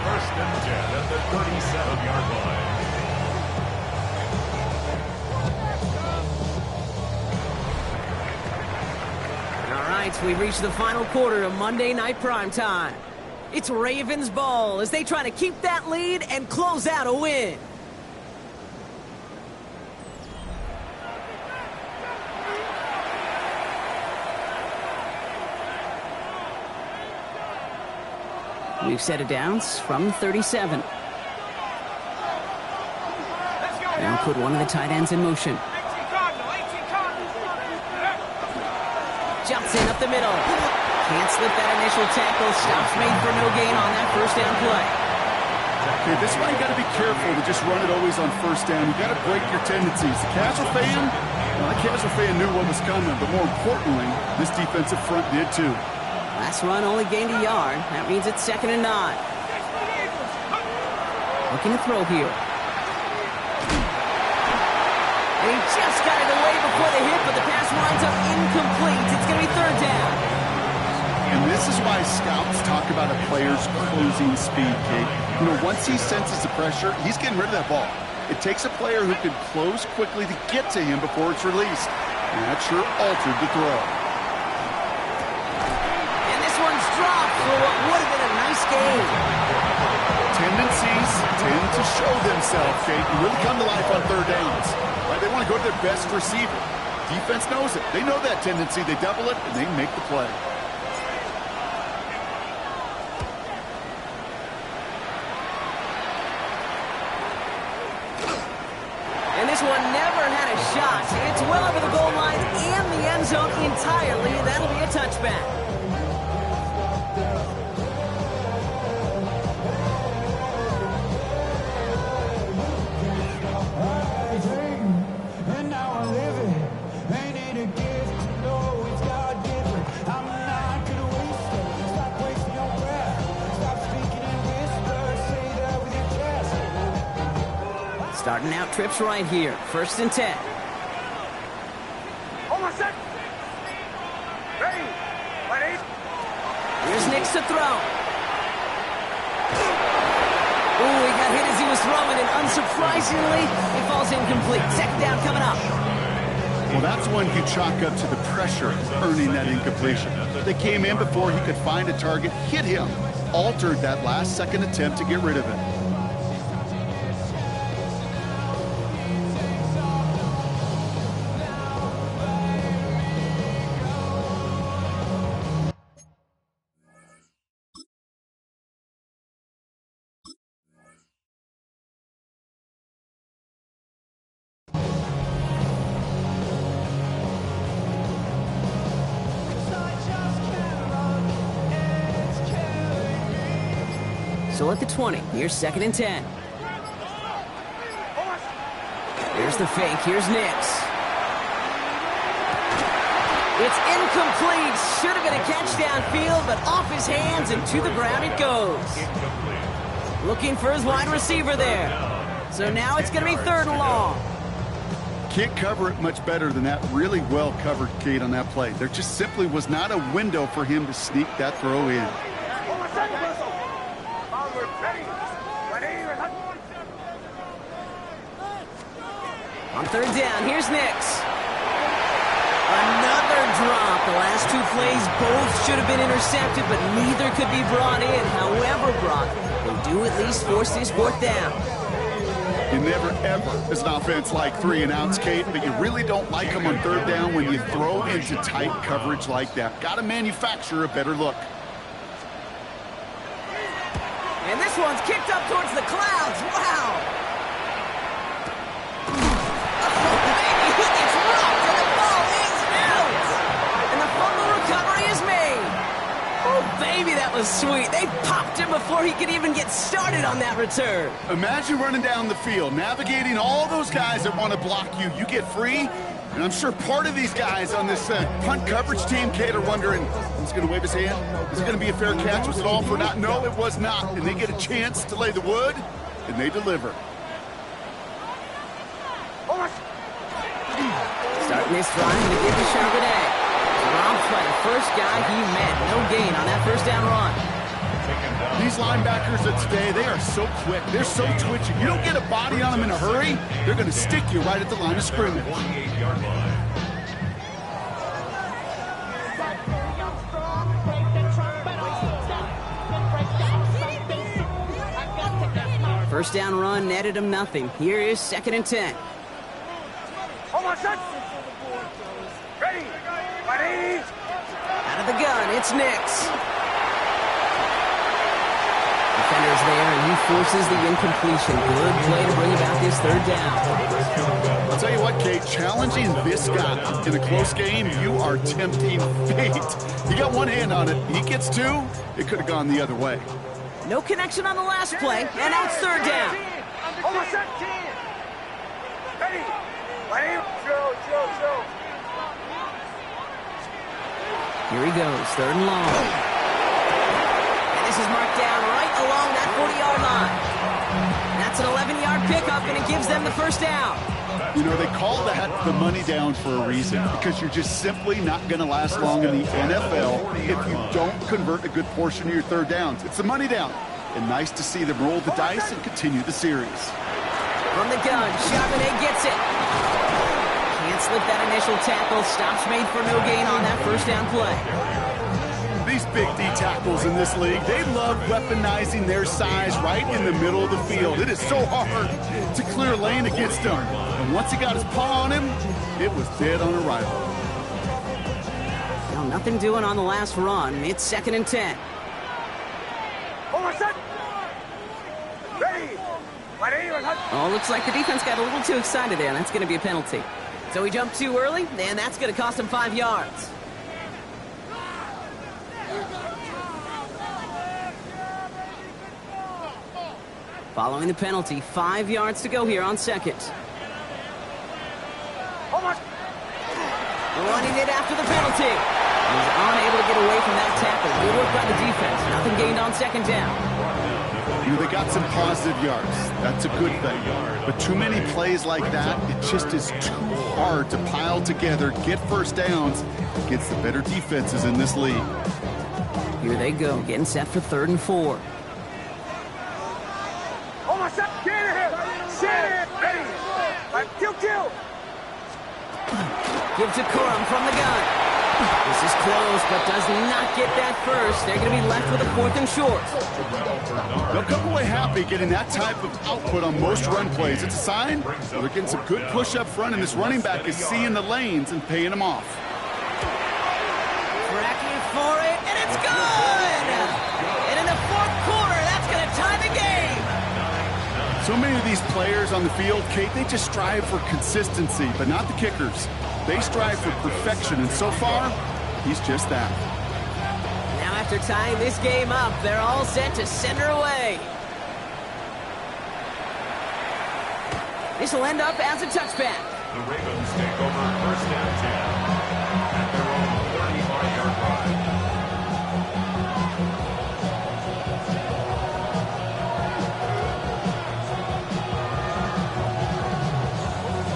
S3: 1st and 10 at the 37-yard line.
S2: All right, we've reached the final quarter of Monday Night Primetime. It's Ravens ball as they try to keep that lead and close out a win. We've set it down from 37. Now put one of the tight ends in motion. Jumps in up the middle. Can't slip that initial tackle. Stops made for no gain on that 1st down play.
S5: Okay, this is why you got to be careful to just run it always on 1st down. You got to break your tendencies. The casual fan knew what was coming, but more importantly, this defensive front did too.
S2: Last run only gained a yard. That means it's 2nd and 9. Looking to throw here. And he just got it away before the hit, but the pass winds up incomplete. It's going to be 3rd down.
S5: And this is why scouts talk about a player's closing speed, Kate. You know, once he senses the pressure, he's getting rid of that ball. It takes a player who can close quickly to get to him before it's released. And that sure altered the throw.
S2: Dropped for what would have been a nice game.
S5: Tendencies tend to show themselves, Kate, and really come to life on 3rd downs. Right? They want to go to their best receiver. Defense knows it. They know that tendency. They double it, and they make the play.
S2: And this one never had a shot. It's well over the goal line and the end zone entirely. That'll be a touchback. and out trips right here. 1st and 10.
S4: Almost set. Ready. Ready.
S2: Here's Nix to throw. Ooh, he got hit as he was throwing, and unsurprisingly, he falls incomplete. 2nd down coming up.
S5: Well, that's when you chalk up to the pressure earning that incompletion. They came in before he could find a target, hit him, altered that last second attempt to get rid of it.
S2: So at the 20, here's 2nd and 10. Here's the fake, here's Nix. It's incomplete. Should have been a catch downfield, but off his hands and to the ground it goes. Looking for his wide receiver there. So now it's going to be 3rd and long.
S5: Can't cover it much better than that. Really well covered, Kate, on that play. There just simply was not a window for him to sneak that throw in.
S2: On 3rd down, here's Nix. Another drop. The last 2 plays both should have been intercepted, but neither could be brought in. However, Brock, they do at least force this 4th down.
S5: You never, ever, as an offense, like 3 and outs, Kate, but you really don't like them on 3rd down when you throw into tight coverage like that. Got to manufacture a better look.
S2: And this one's kicked up towards the clouds. Wow. Baby, that was sweet. They popped him before he could even get started on that return.
S5: Imagine running down the field, navigating all those guys that want to block you. You get free, and I'm sure part of these guys on this punt coverage team, Kate, are wondering, who's going to wave his hand? Is it going to be a fair catch? Was it all for naught? No, it was not. And they get a chance to lay the wood, and they deliver.
S2: Starting this drive to give the Charbonnet. Robbed by the first guy he met. No gain on that 1st down run.
S5: These linebackers of today, they are so quick. They're so twitchy. You don't get a body on them in a hurry, they're going to stick you right at the line of scrimmage.
S2: First down run netted him nothing. Here is 2nd and 10.
S4: Ready. Ready.
S2: Out of the gun, it's Nix. Defender's there, and he forces the incompletion. Good play to bring about this 3rd down.
S5: I'll tell you what, Kate, challenging this guy in a close game, you are tempting fate. You got one hand on it. He gets 2. It could have gone the other way.
S2: No connection on the last play, and now it's 3rd down.
S4: Almost set. Ready. Ready. Joe.
S2: Here he goes, 3rd and long. And this is marked down right along that 40-yard line. That's an 11-yard pickup, and it gives them the 1st down.
S5: You know, they call that the money down for a reason, because you're just simply not going to last long in the NFL if you don't convert a good portion of your 3rd downs. It's the money down. And nice to see them roll the dice and continue the series.
S2: From the gun, Charbonnet gets it. Can't slip that initial tackle. Stops made for no gain on that 1st down play.
S5: These big D tackles in this league, they love weaponizing their size right in the middle of the field. It is so hard to clear lane against them. And once he got his paw on him, it was dead on arrival.
S2: Well, nothing doing on the last run. It's 2nd and 10. Oh, looks like the defense got a little too excited there, and that's going to be a penalty. So he jumped too early, and that's going to cost him 5 yards. Following the penalty, 5 yards to go here on 2nd. Running it after the penalty. He's unable to get away from that tackle. Good work by the defense. Nothing gained on 2nd down.
S5: They got some positive yards. That's a good thing. But too many plays like that, it just is too hard to pile together, get first downs against the better defenses in this league.
S2: Here they go, getting set for 3rd and 4.
S4: Oh my son, get it! Sit it! Ready! Kill!
S2: Give to Corum from the gun. This is close, but does not get that first. They're going to be left with a 4th and short.
S5: They'll come away happy getting that type of output on most run plays. It's a sign they're getting some good push up front, and this running back is seeing the lanes and paying them off.
S2: Tracking for it, and it's good! And in the 4th quarter, that's going to tie the game.
S5: So many of these players on the field, Kate, they just strive for consistency, but not the kickers. They strive for perfection, and so far, he's just that.
S2: Now after tying this game up, they're all set to send her away. This will end up as a touchback.
S3: The Ravens take over 1st and 10 at their own 35-yard line.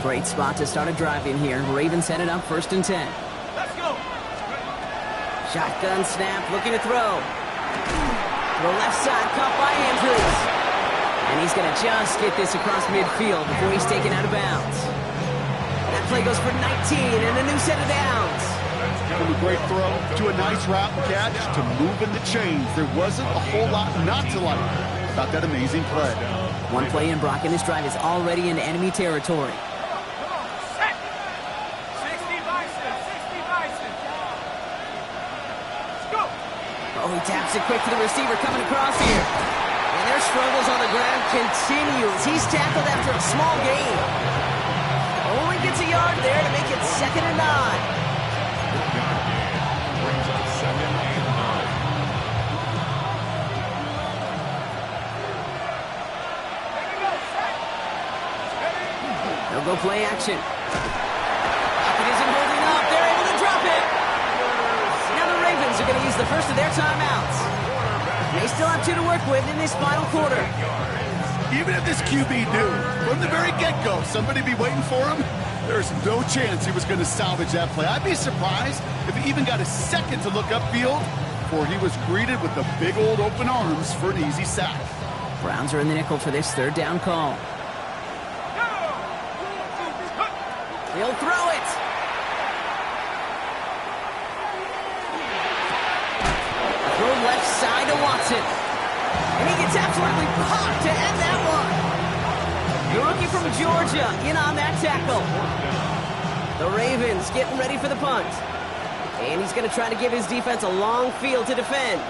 S2: Great spot to start a drive in here. Ravens headed up 1st and 10.
S1: Let's go.
S2: Shotgun snap, looking to throw. To the left side, caught by Andrews. And he's going to just get this across midfield before he's taken out of bounds. That play goes for 19 and a new set of downs.
S5: From a great throw to a nice route and catch to moving the chains. There wasn't a whole lot not to like about that amazing play.
S2: One play in, Brock, and this drive is already into enemy territory.
S1: 60 Bison. Let's go.
S2: Oh, he taps it quick to the receiver coming across here. And their struggles on the ground continue as he's tackled after a small gain. Only gets a yard there to make it 2nd and 9.
S3: Brings up 2nd and 9.
S2: They'll go play action. Pocket isn't holding up. They're able to drop it. Now the Ravens are going to use the first of their timeouts. They still have 2 to work with in this final quarter.
S5: Even if this QB knew from the very get-go somebody be waiting for him, there's no chance he was going to salvage that play. I'd be surprised if he even got a second to look upfield before he was greeted with the big old open arms for an easy sack.
S2: Browns are in the nickel for this 3rd down call. He'll throw it. Throw left side to Watson. And he gets absolutely popped to end that one. The rookie from Georgia in on that tackle. The Ravens getting ready for the punt. And he's going to try to give his defense a long field to defend.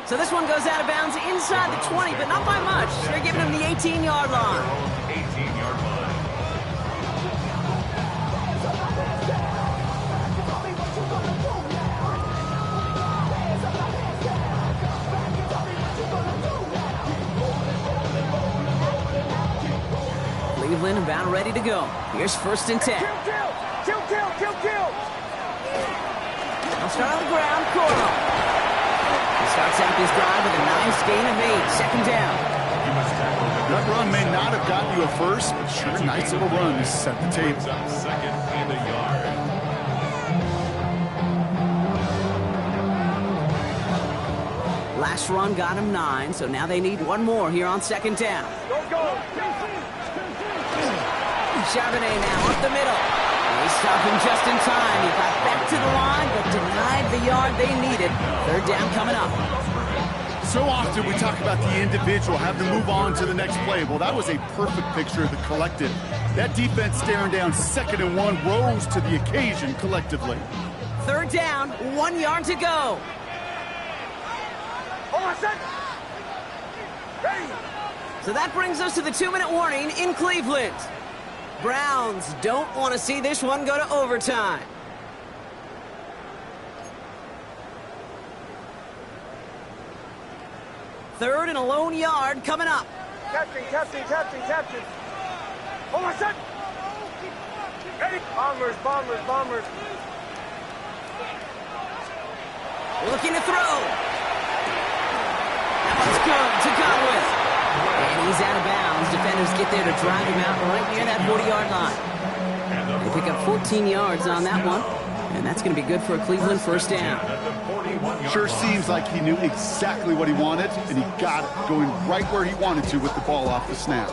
S2: So this one goes out of bounds inside the 20, but not by much. They're giving him the 18-yard line.
S3: 18-yard line.
S2: Cleveland about ready to go. Here's 1st and 10.
S4: Kill!
S2: They'll start on the ground, Corum. He starts out this drive with a nice gain of 8, 2nd down.
S5: That run may not have gotten you a first, but sure, nice little run to set the table.
S3: Brings up 2nd and a yard.
S2: Last run got him 9, so now they need one more here on 2nd down.
S4: Go!
S2: Charbonnet now up the middle. They stop him just in time. He got back to the line, but denied the yard they needed. 3rd down coming up.
S5: So often we talk about the individual having to move on to the next play. Well, that was a perfect picture of the collective. That defense staring down 2nd and 1 rose to the occasion collectively.
S2: 3rd down, 1 yard to go.
S4: Oh my son! Ready!
S2: So that brings us to the 2-minute warning in Cleveland. Browns don't want to see this one go to overtime. Third and a lone yard coming up.
S4: Captain! Oh my son! Ready! Bombers!
S2: Looking to throw. That one's good to Godwin. And he's out of bounds. Defenders get there to drive him out right near that 40-yard line. They pick up 14 yards on that one. And that's going to be good for a Cleveland first down.
S5: Sure seems like he knew exactly what he wanted, and he got it, going right where he wanted to with the ball off the snap.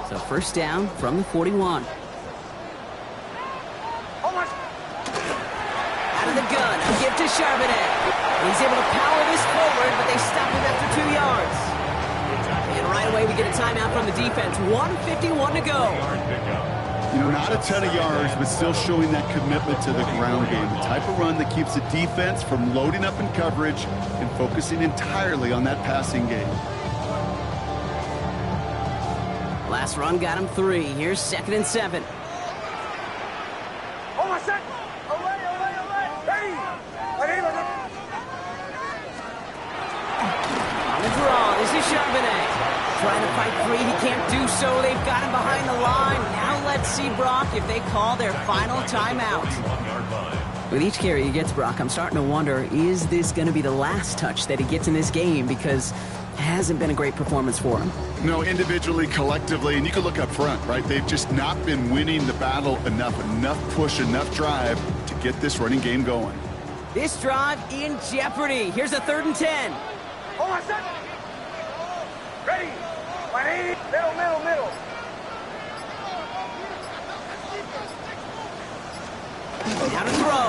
S2: So first down from the 41. Out of the gun, a give to Charbonnet. He's able to power this forward, but they stop him after 2 yards. And right away we get a timeout from the defense. 1:51 to go.
S5: You know, not a ton of yards, but still showing that commitment to the ground game. The type of run that keeps the defense from loading up in coverage and focusing entirely on that passing game.
S2: Last run got him 3. Here's 2nd and 7.
S4: On my set. Away. Ready.
S2: On the draw, this is Charbonnet. Trying to fight free, he can't do so. They've got him behind the line. Now let's see, Brock, if they call their final timeout. With each carry he gets, Brock, I'm starting to wonder, is this going to be the last touch that he gets in this game? Because it hasn't been a great performance for him.
S5: No, individually, collectively, and you can look up front, right? They've just not been winning the battle enough push, enough drive to get this running game going.
S2: This drive in jeopardy. Here's a 3rd and 10.
S4: On my set. Ready. Middle.
S2: Now to throw.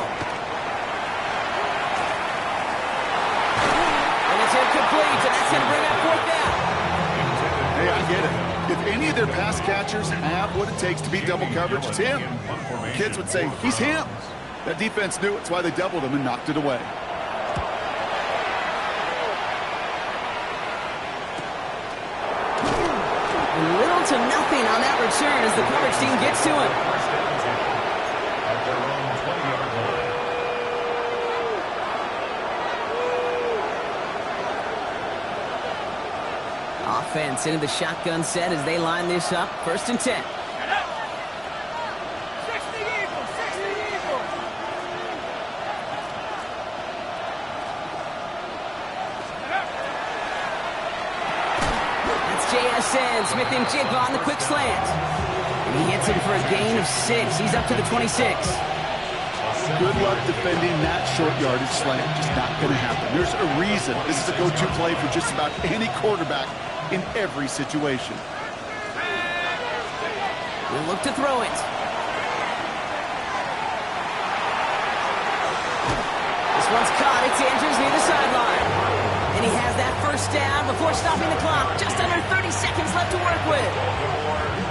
S2: And it's incomplete, and that's going to bring up 4th down.
S5: Hey, I get it. If any of their pass catchers have what it takes to beat double coverage, it's him. Kids would say, he's him. That defense knew it's why they doubled him and knocked it away.
S2: Little to nothing on that return as the coverage team gets to him. Offense into the shotgun set as they line this up. 1st and 10.
S1: 60 Eagles.
S2: JSN, Smith and Jigba on the quick slant. And he hits him for a gain of 6. He's up to the 26.
S5: Good luck defending that short yardage slant. Just not going to happen. There's a reason this is a go-to play for just about any quarterback in every situation.
S2: We'll look to throw it. This one's caught. It's Andrews near the sideline. And he has that first down before stopping the clock. Just under 30 seconds left to work with.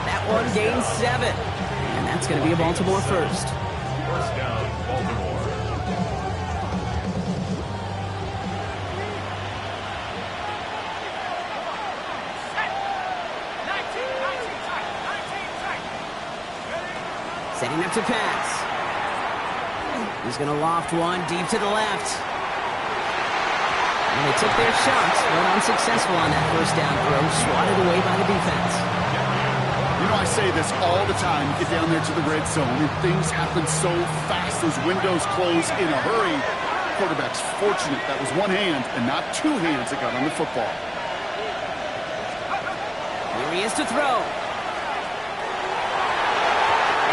S2: That one gains 7. And that's going to be a Baltimore first.
S3: First down, Baltimore.
S2: Setting up to pass. He's going to loft one deep to the left. And they took their shots, but unsuccessful on that first down throw, swatted away by the defense.
S5: You know, I say this all the time. You get down there to the red zone, and things happen so fast. Those windows close in a hurry. Quarterback's fortunate that was one hand and not 2 hands that got on the football.
S2: Here he is to throw.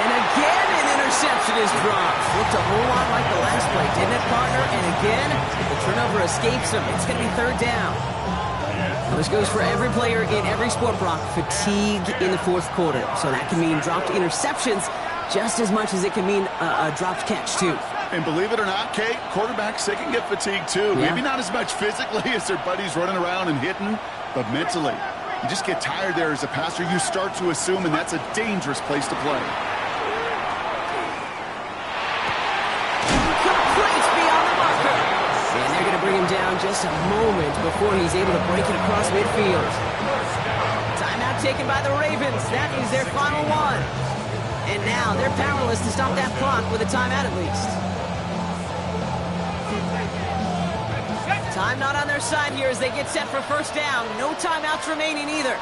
S2: And again, an interception is dropped. Looked a whole lot like the last play, didn't it, partner? And again, the turnover escapes him. It's going to be 3rd down. Well, this goes for every player in every sport, Brock. Fatigue in the 4th quarter. So that can mean dropped interceptions just as much as it can mean a dropped catch, too.
S5: And believe it or not, Kate, quarterbacks, they can get fatigued, too.
S2: Yeah.
S5: Maybe not as much physically as their buddies running around and hitting, but mentally. You just get tired there as a passer. You start to assume, and that's a dangerous place to play.
S2: Bring him down just a moment before he's able to break it across midfield. Timeout taken by the Ravens. That is their final one. And now they're powerless to stop that clock with a timeout at least. Time not on their side here as they get set for first down. No timeouts remaining either.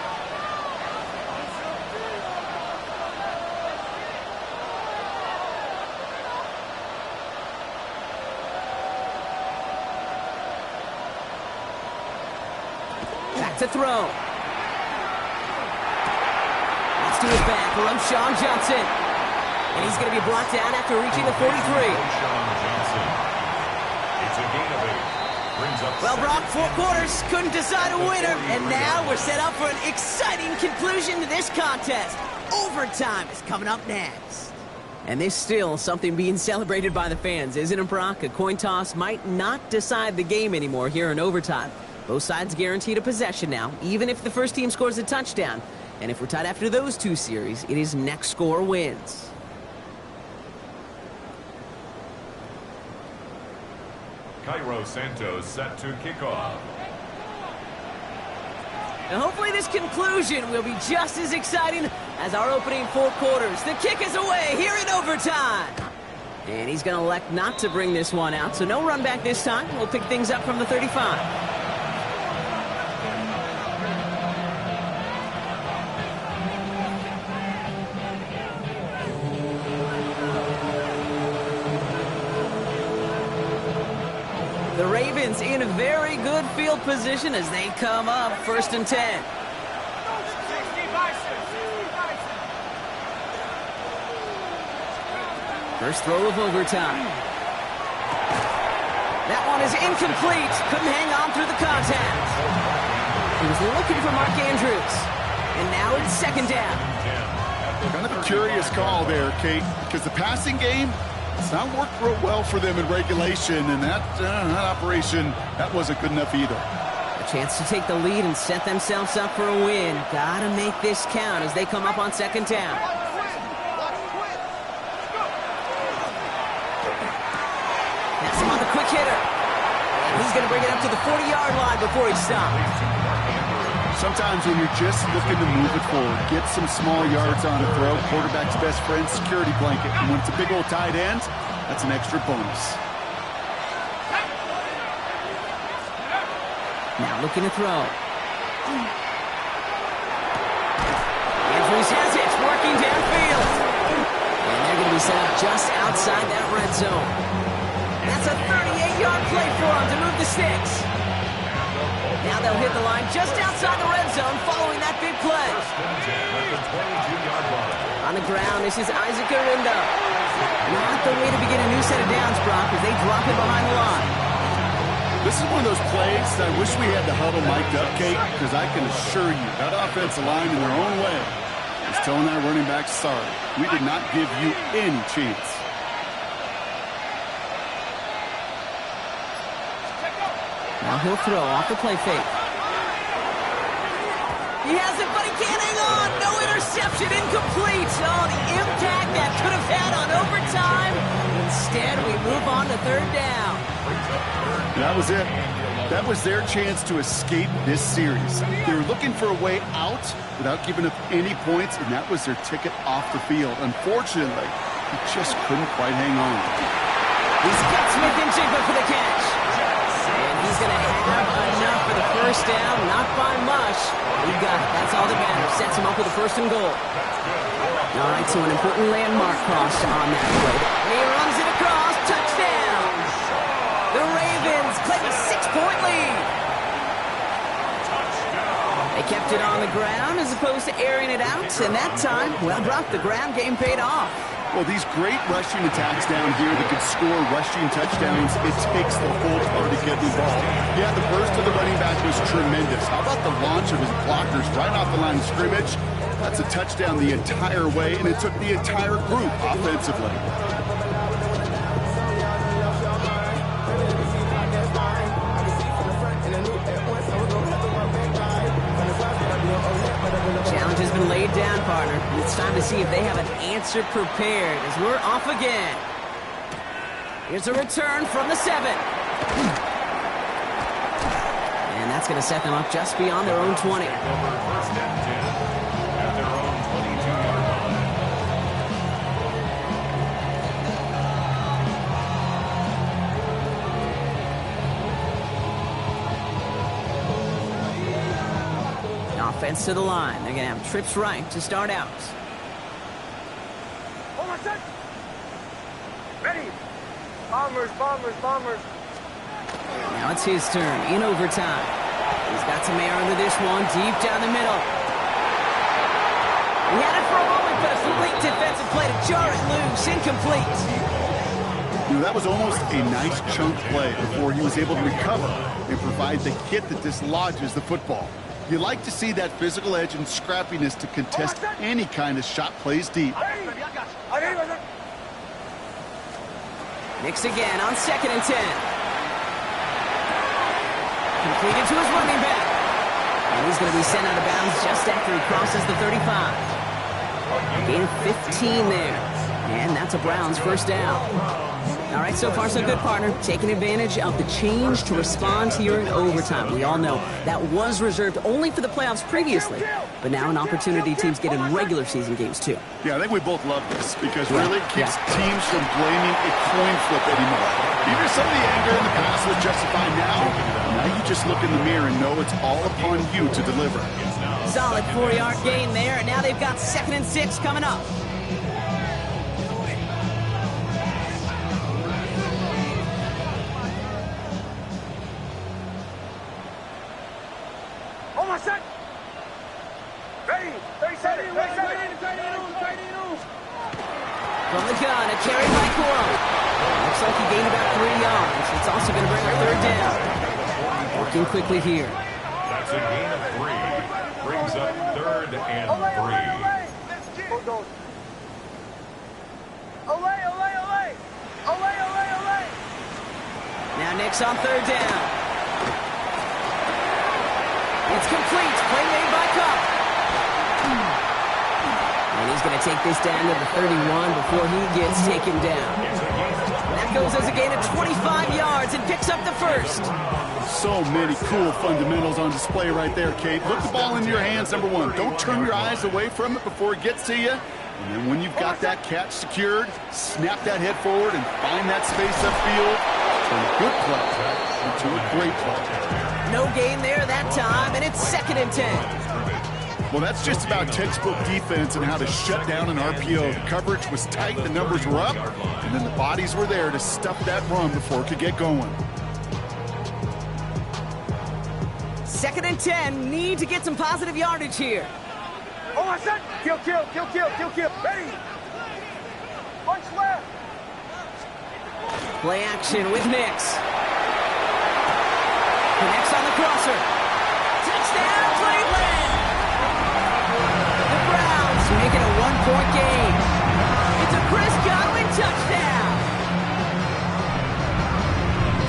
S2: to throw. Let's do his back. Sean Johnson. And he's going to be brought down after reaching the 43.
S3: Sean Johnson. It's a gain of 8. Brings up
S2: Well, Brock, 4 quarters couldn't decide a winner. And now we're set up for an exciting conclusion to this contest. Overtime is coming up next. And there's still something being celebrated by the fans, isn't it, Brock? A coin toss might not decide the game anymore here in overtime. Both sides guaranteed a possession now, even if the first team scores a touchdown. And if we're tied after those 2 series, it is next score wins.
S3: Cairo Santos set to kick off.
S2: And hopefully this conclusion will be just as exciting as our opening 4 quarters. The kick is away here in overtime. And he's going to elect not to bring this one out, so no run back this time. We'll pick things up from the 35. The Ravens in a very good field position as they come up 1st and 10.
S1: 60 Bison, 60 Bison.
S2: First throw of overtime. That one is incomplete. Couldn't hang on through the contact. He was looking for Mark Andrews. And now it's 2nd down.
S5: Kind of a curious call there, Kate, because the passing game, it's not worked real well for them in regulation, and that operation, that wasn't good enough either.
S2: A chance to take the lead and set themselves up for a win. Gotta make this count as they come up on 2nd down. That's him on the quick hitter. And he's gonna bring it up to the 40-yard line before he stops.
S5: Sometimes when you're just looking to move it forward, get some small yards on a throw, quarterback's best friend, security blanket. And when it's a big old tight end, that's an extra bonus.
S2: Now looking to throw. Andrews has it, working downfield. And they're going to be set up just outside that red zone. That's a 38-yard play for them to move the sticks. Now they'll hit the line just outside the red zone following that big play. On the ground, this is Isaac Arinda. Not the way to begin a new set of downs, Brock, as they drop it behind the line.
S5: This is one of those plays that I wish we had the huddle mic'd up, Kate, because I can assure you that offensive line in their own way is telling that running back, sorry, we did not give you any chance.
S2: Now he'll throw off the play fake. He has it, but he can't hang on. No interception, incomplete. Oh, the impact that could have had on overtime. Instead, we move on to 3rd down.
S5: That was it. That was their chance to escape this series. They were looking for a way out without giving up any points, and that was their ticket off the field. Unfortunately, he just couldn't quite hang on.
S2: He's got Smith and Jigba for the catch. And he's going to have enough for the 1st down, not by much. He got it. That's all that matters. Sets him up with a 1st and goal. All right, so an important landmark cross on that play. And he runs it across. Touchdown. The Ravens claim a 6-point lead. They kept it on the ground as opposed to airing it out. And that time, well, Brock, the ground game paid off.
S5: Well, these great rushing attacks down here that could score rushing touchdowns, it takes the whole party to get involved. Yeah, the burst of the running back was tremendous. How about the launch of his blockers right off the line of scrimmage? That's a touchdown the entire way, and it took the entire group offensively.
S2: Challenge has been laid down, partner. It's time to see if they have an answer prepared as we're off again. Here's a return from the 7. And that's going to set them up just beyond their own 20.
S3: First and 10 at their own 22-yard line.
S2: Offense to the line. They're going to have trips right to start out.
S4: Hold on, set. Ready. Bombers, bombers, bombers.
S2: Now it's his turn in overtime. He's got some air under this one, deep down the middle. He had it for a moment, but a complete defensive play to jar it loose, incomplete.
S5: You know, that was almost a nice chunk play before he was able to recover and provide the hit that dislodges the football. You like to see that physical edge and scrappiness to contest any kind of shot plays deep.
S2: Nix again on 2nd and 10. Completed to his running back. And he's going to be sent out of bounds just after he crosses the 35. Gain of 15 there. And that's a Browns first down. All right, so far so good, partner. Taking advantage of the change to respond here in overtime. We all know that was reserved only for the playoffs previously, but now an opportunity teams get in regular season games too.
S5: Yeah, I think we both love this because really it keeps teams from blaming a coin flip anymore. Even some of the anger in the past was justified now you just look in the mirror and know it's all upon you to deliver.
S2: Solid 4-yard gain there, and now they've got 2nd and 6 coming up. From the gun, a carry by Coral. Looks like he gained about 3 yards. It's also going to bring a 3rd down. Working quickly here.
S3: That's a gain of 3. Brings up 3rd and 3.
S2: Now Nix on 3rd down. It's complete. Play made by Cup. And he's going to take this down to the 31 before he gets taken down. That goes as a gain of 25 yards and picks up the 1st.
S5: So many cool fundamentals on display right there, Kate. Look the ball into your hands, number one. Don't turn your eyes away from it before it gets to you. And then when you've got that catch secured, snap that head forward and find that space upfield. Turn a good play into a great play.
S2: No gain there that time, and it's 2nd and 10.
S5: Well, that's just about textbook defense and how to shut down an RPO. The coverage was tight, the numbers were up, and then the bodies were there to stuff that run before it could get going.
S2: 2nd and 10, need to get some positive yardage here.
S4: Oh, I said, kill. Ready. Punch left.
S2: Play action with Nix. Connects on the crosser. Touchdown, Cleveland! The Browns make it a 1-point game. It's a Chris Godwin touchdown.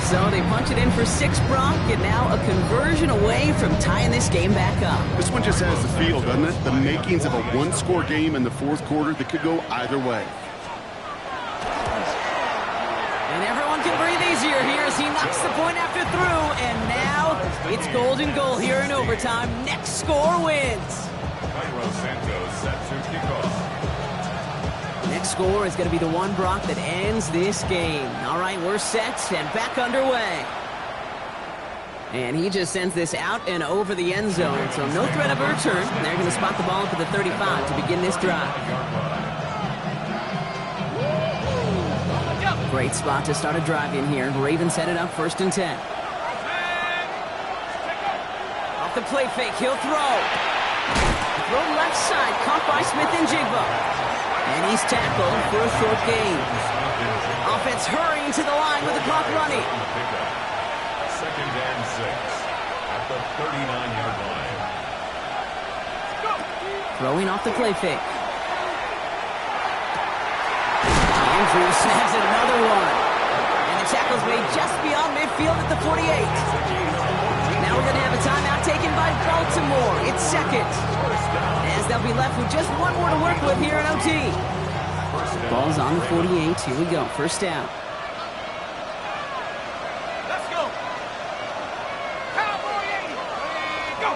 S2: So they punch it in for 6, Brock, and now a conversion away from tying this game back up.
S5: This one just has the feel, doesn't it? The makings of a one-score game in the 4th quarter that could go either way.
S2: And everyone can breathe easier here as he knocks the point after through, and now it's golden goal here in overtime. Next score wins.
S3: Cairo Santos set to kick off.
S2: Next score is going to be the one, Brock, that ends this game. All right, we're set and back underway. And he just sends this out and over the end zone, so no threat of a return. They're going to spot the ball up at the 35 to begin this drive. Great spot to start a drive in here. Ravens set it up 1st and 10. Off the play fake, he'll throw. Throw left side, caught by Smith and Jigba. And he's tackled for a short gain. Offense hurrying to the line with the clock running.
S3: 2nd and 6 at the 39-yard line.
S2: Throwing off the play fake. Andrews snags another one. And the tackle's made just beyond midfield at the 48. Now we're going to have a timeout taken by Baltimore. It's 2nd. As they'll be left with just 1 more to work with here in OT. Ball's on the 48. Here we go. 1st down.
S1: Let's go. Cowboy 80. Go.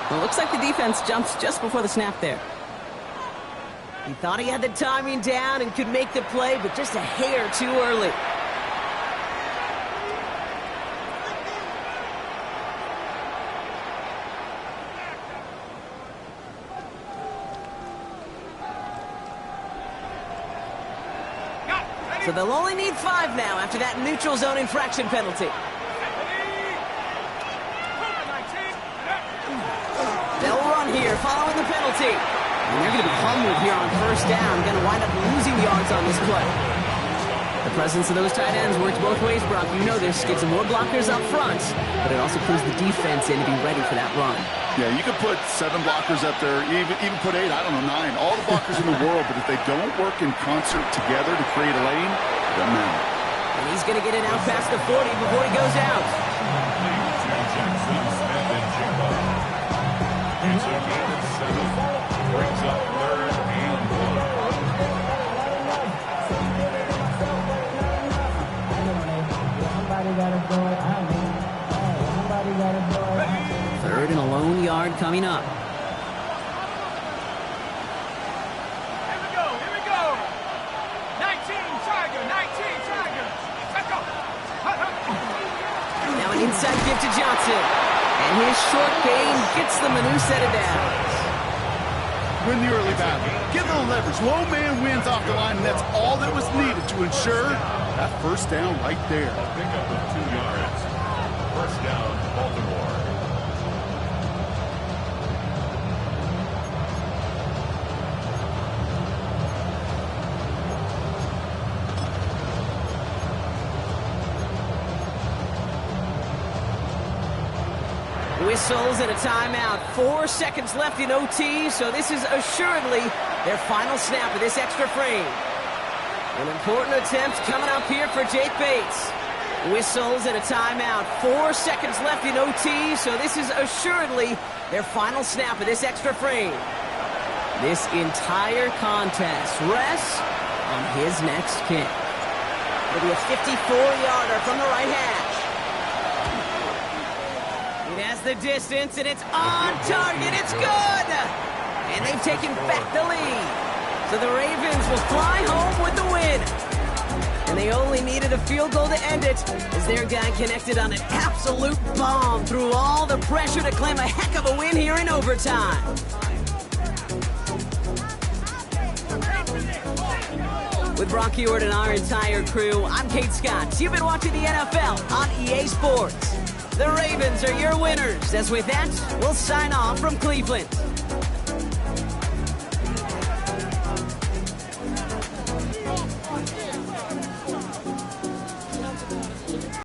S2: Well, it looks like the defense jumps just before the snap there. He thought he had the timing down and could make the play, but just a hair too early. So they'll only need 5 now after that neutral zone infraction penalty. penalty. And they're going to be humbled here on first down. Going to wind up losing yards on this play. The presence of those tight ends works both ways, Brock. You know this. Gets more blockers up front, but it also pulls the defense in to be ready for that run.
S5: Yeah, you could put 7 blockers up there, even put 8, I don't know, 9. All the blockers in the world, but if they don't work in concert together to create a lane, it doesn't matter.
S2: And he's going to get it out past the 40 before he goes out.
S3: It's a gain of 7. Brings up 3rd and 1.
S2: Third and a lone yard coming up.
S1: Here we go. 19 Tiger. Let's go.
S2: Now an inside give to Johnson. And his short gain gets them a new set of downs.
S5: Win the early battle. Give a little leverage. Low man wins off the line, and that's all that was needed to ensure that first down right there.
S3: A pickup of 2 yards. First down, Baltimore.
S2: Whistles and a timeout. 4 seconds left in OT, so this is assuredly their final snap of this extra frame. An important attempt coming up here for Jake Bates. Whistles and a timeout. 4 seconds left in OT, so this is assuredly their final snap of this extra frame. This entire contest rests on his next kick. It'll be a 54-yarder from the right hash. It has the distance, and it's on target. It's good! And they've taken back the lead. So the Ravens will fly home with the win. And they only needed a field goal to end it, as their guy connected on an absolute bomb through all the pressure to claim a heck of a win here in overtime. With Brock Ewart and our entire crew, I'm Kate Scott. You've been watching the NFL on EA Sports. The Ravens are your winners, as with that, we'll sign off from Cleveland.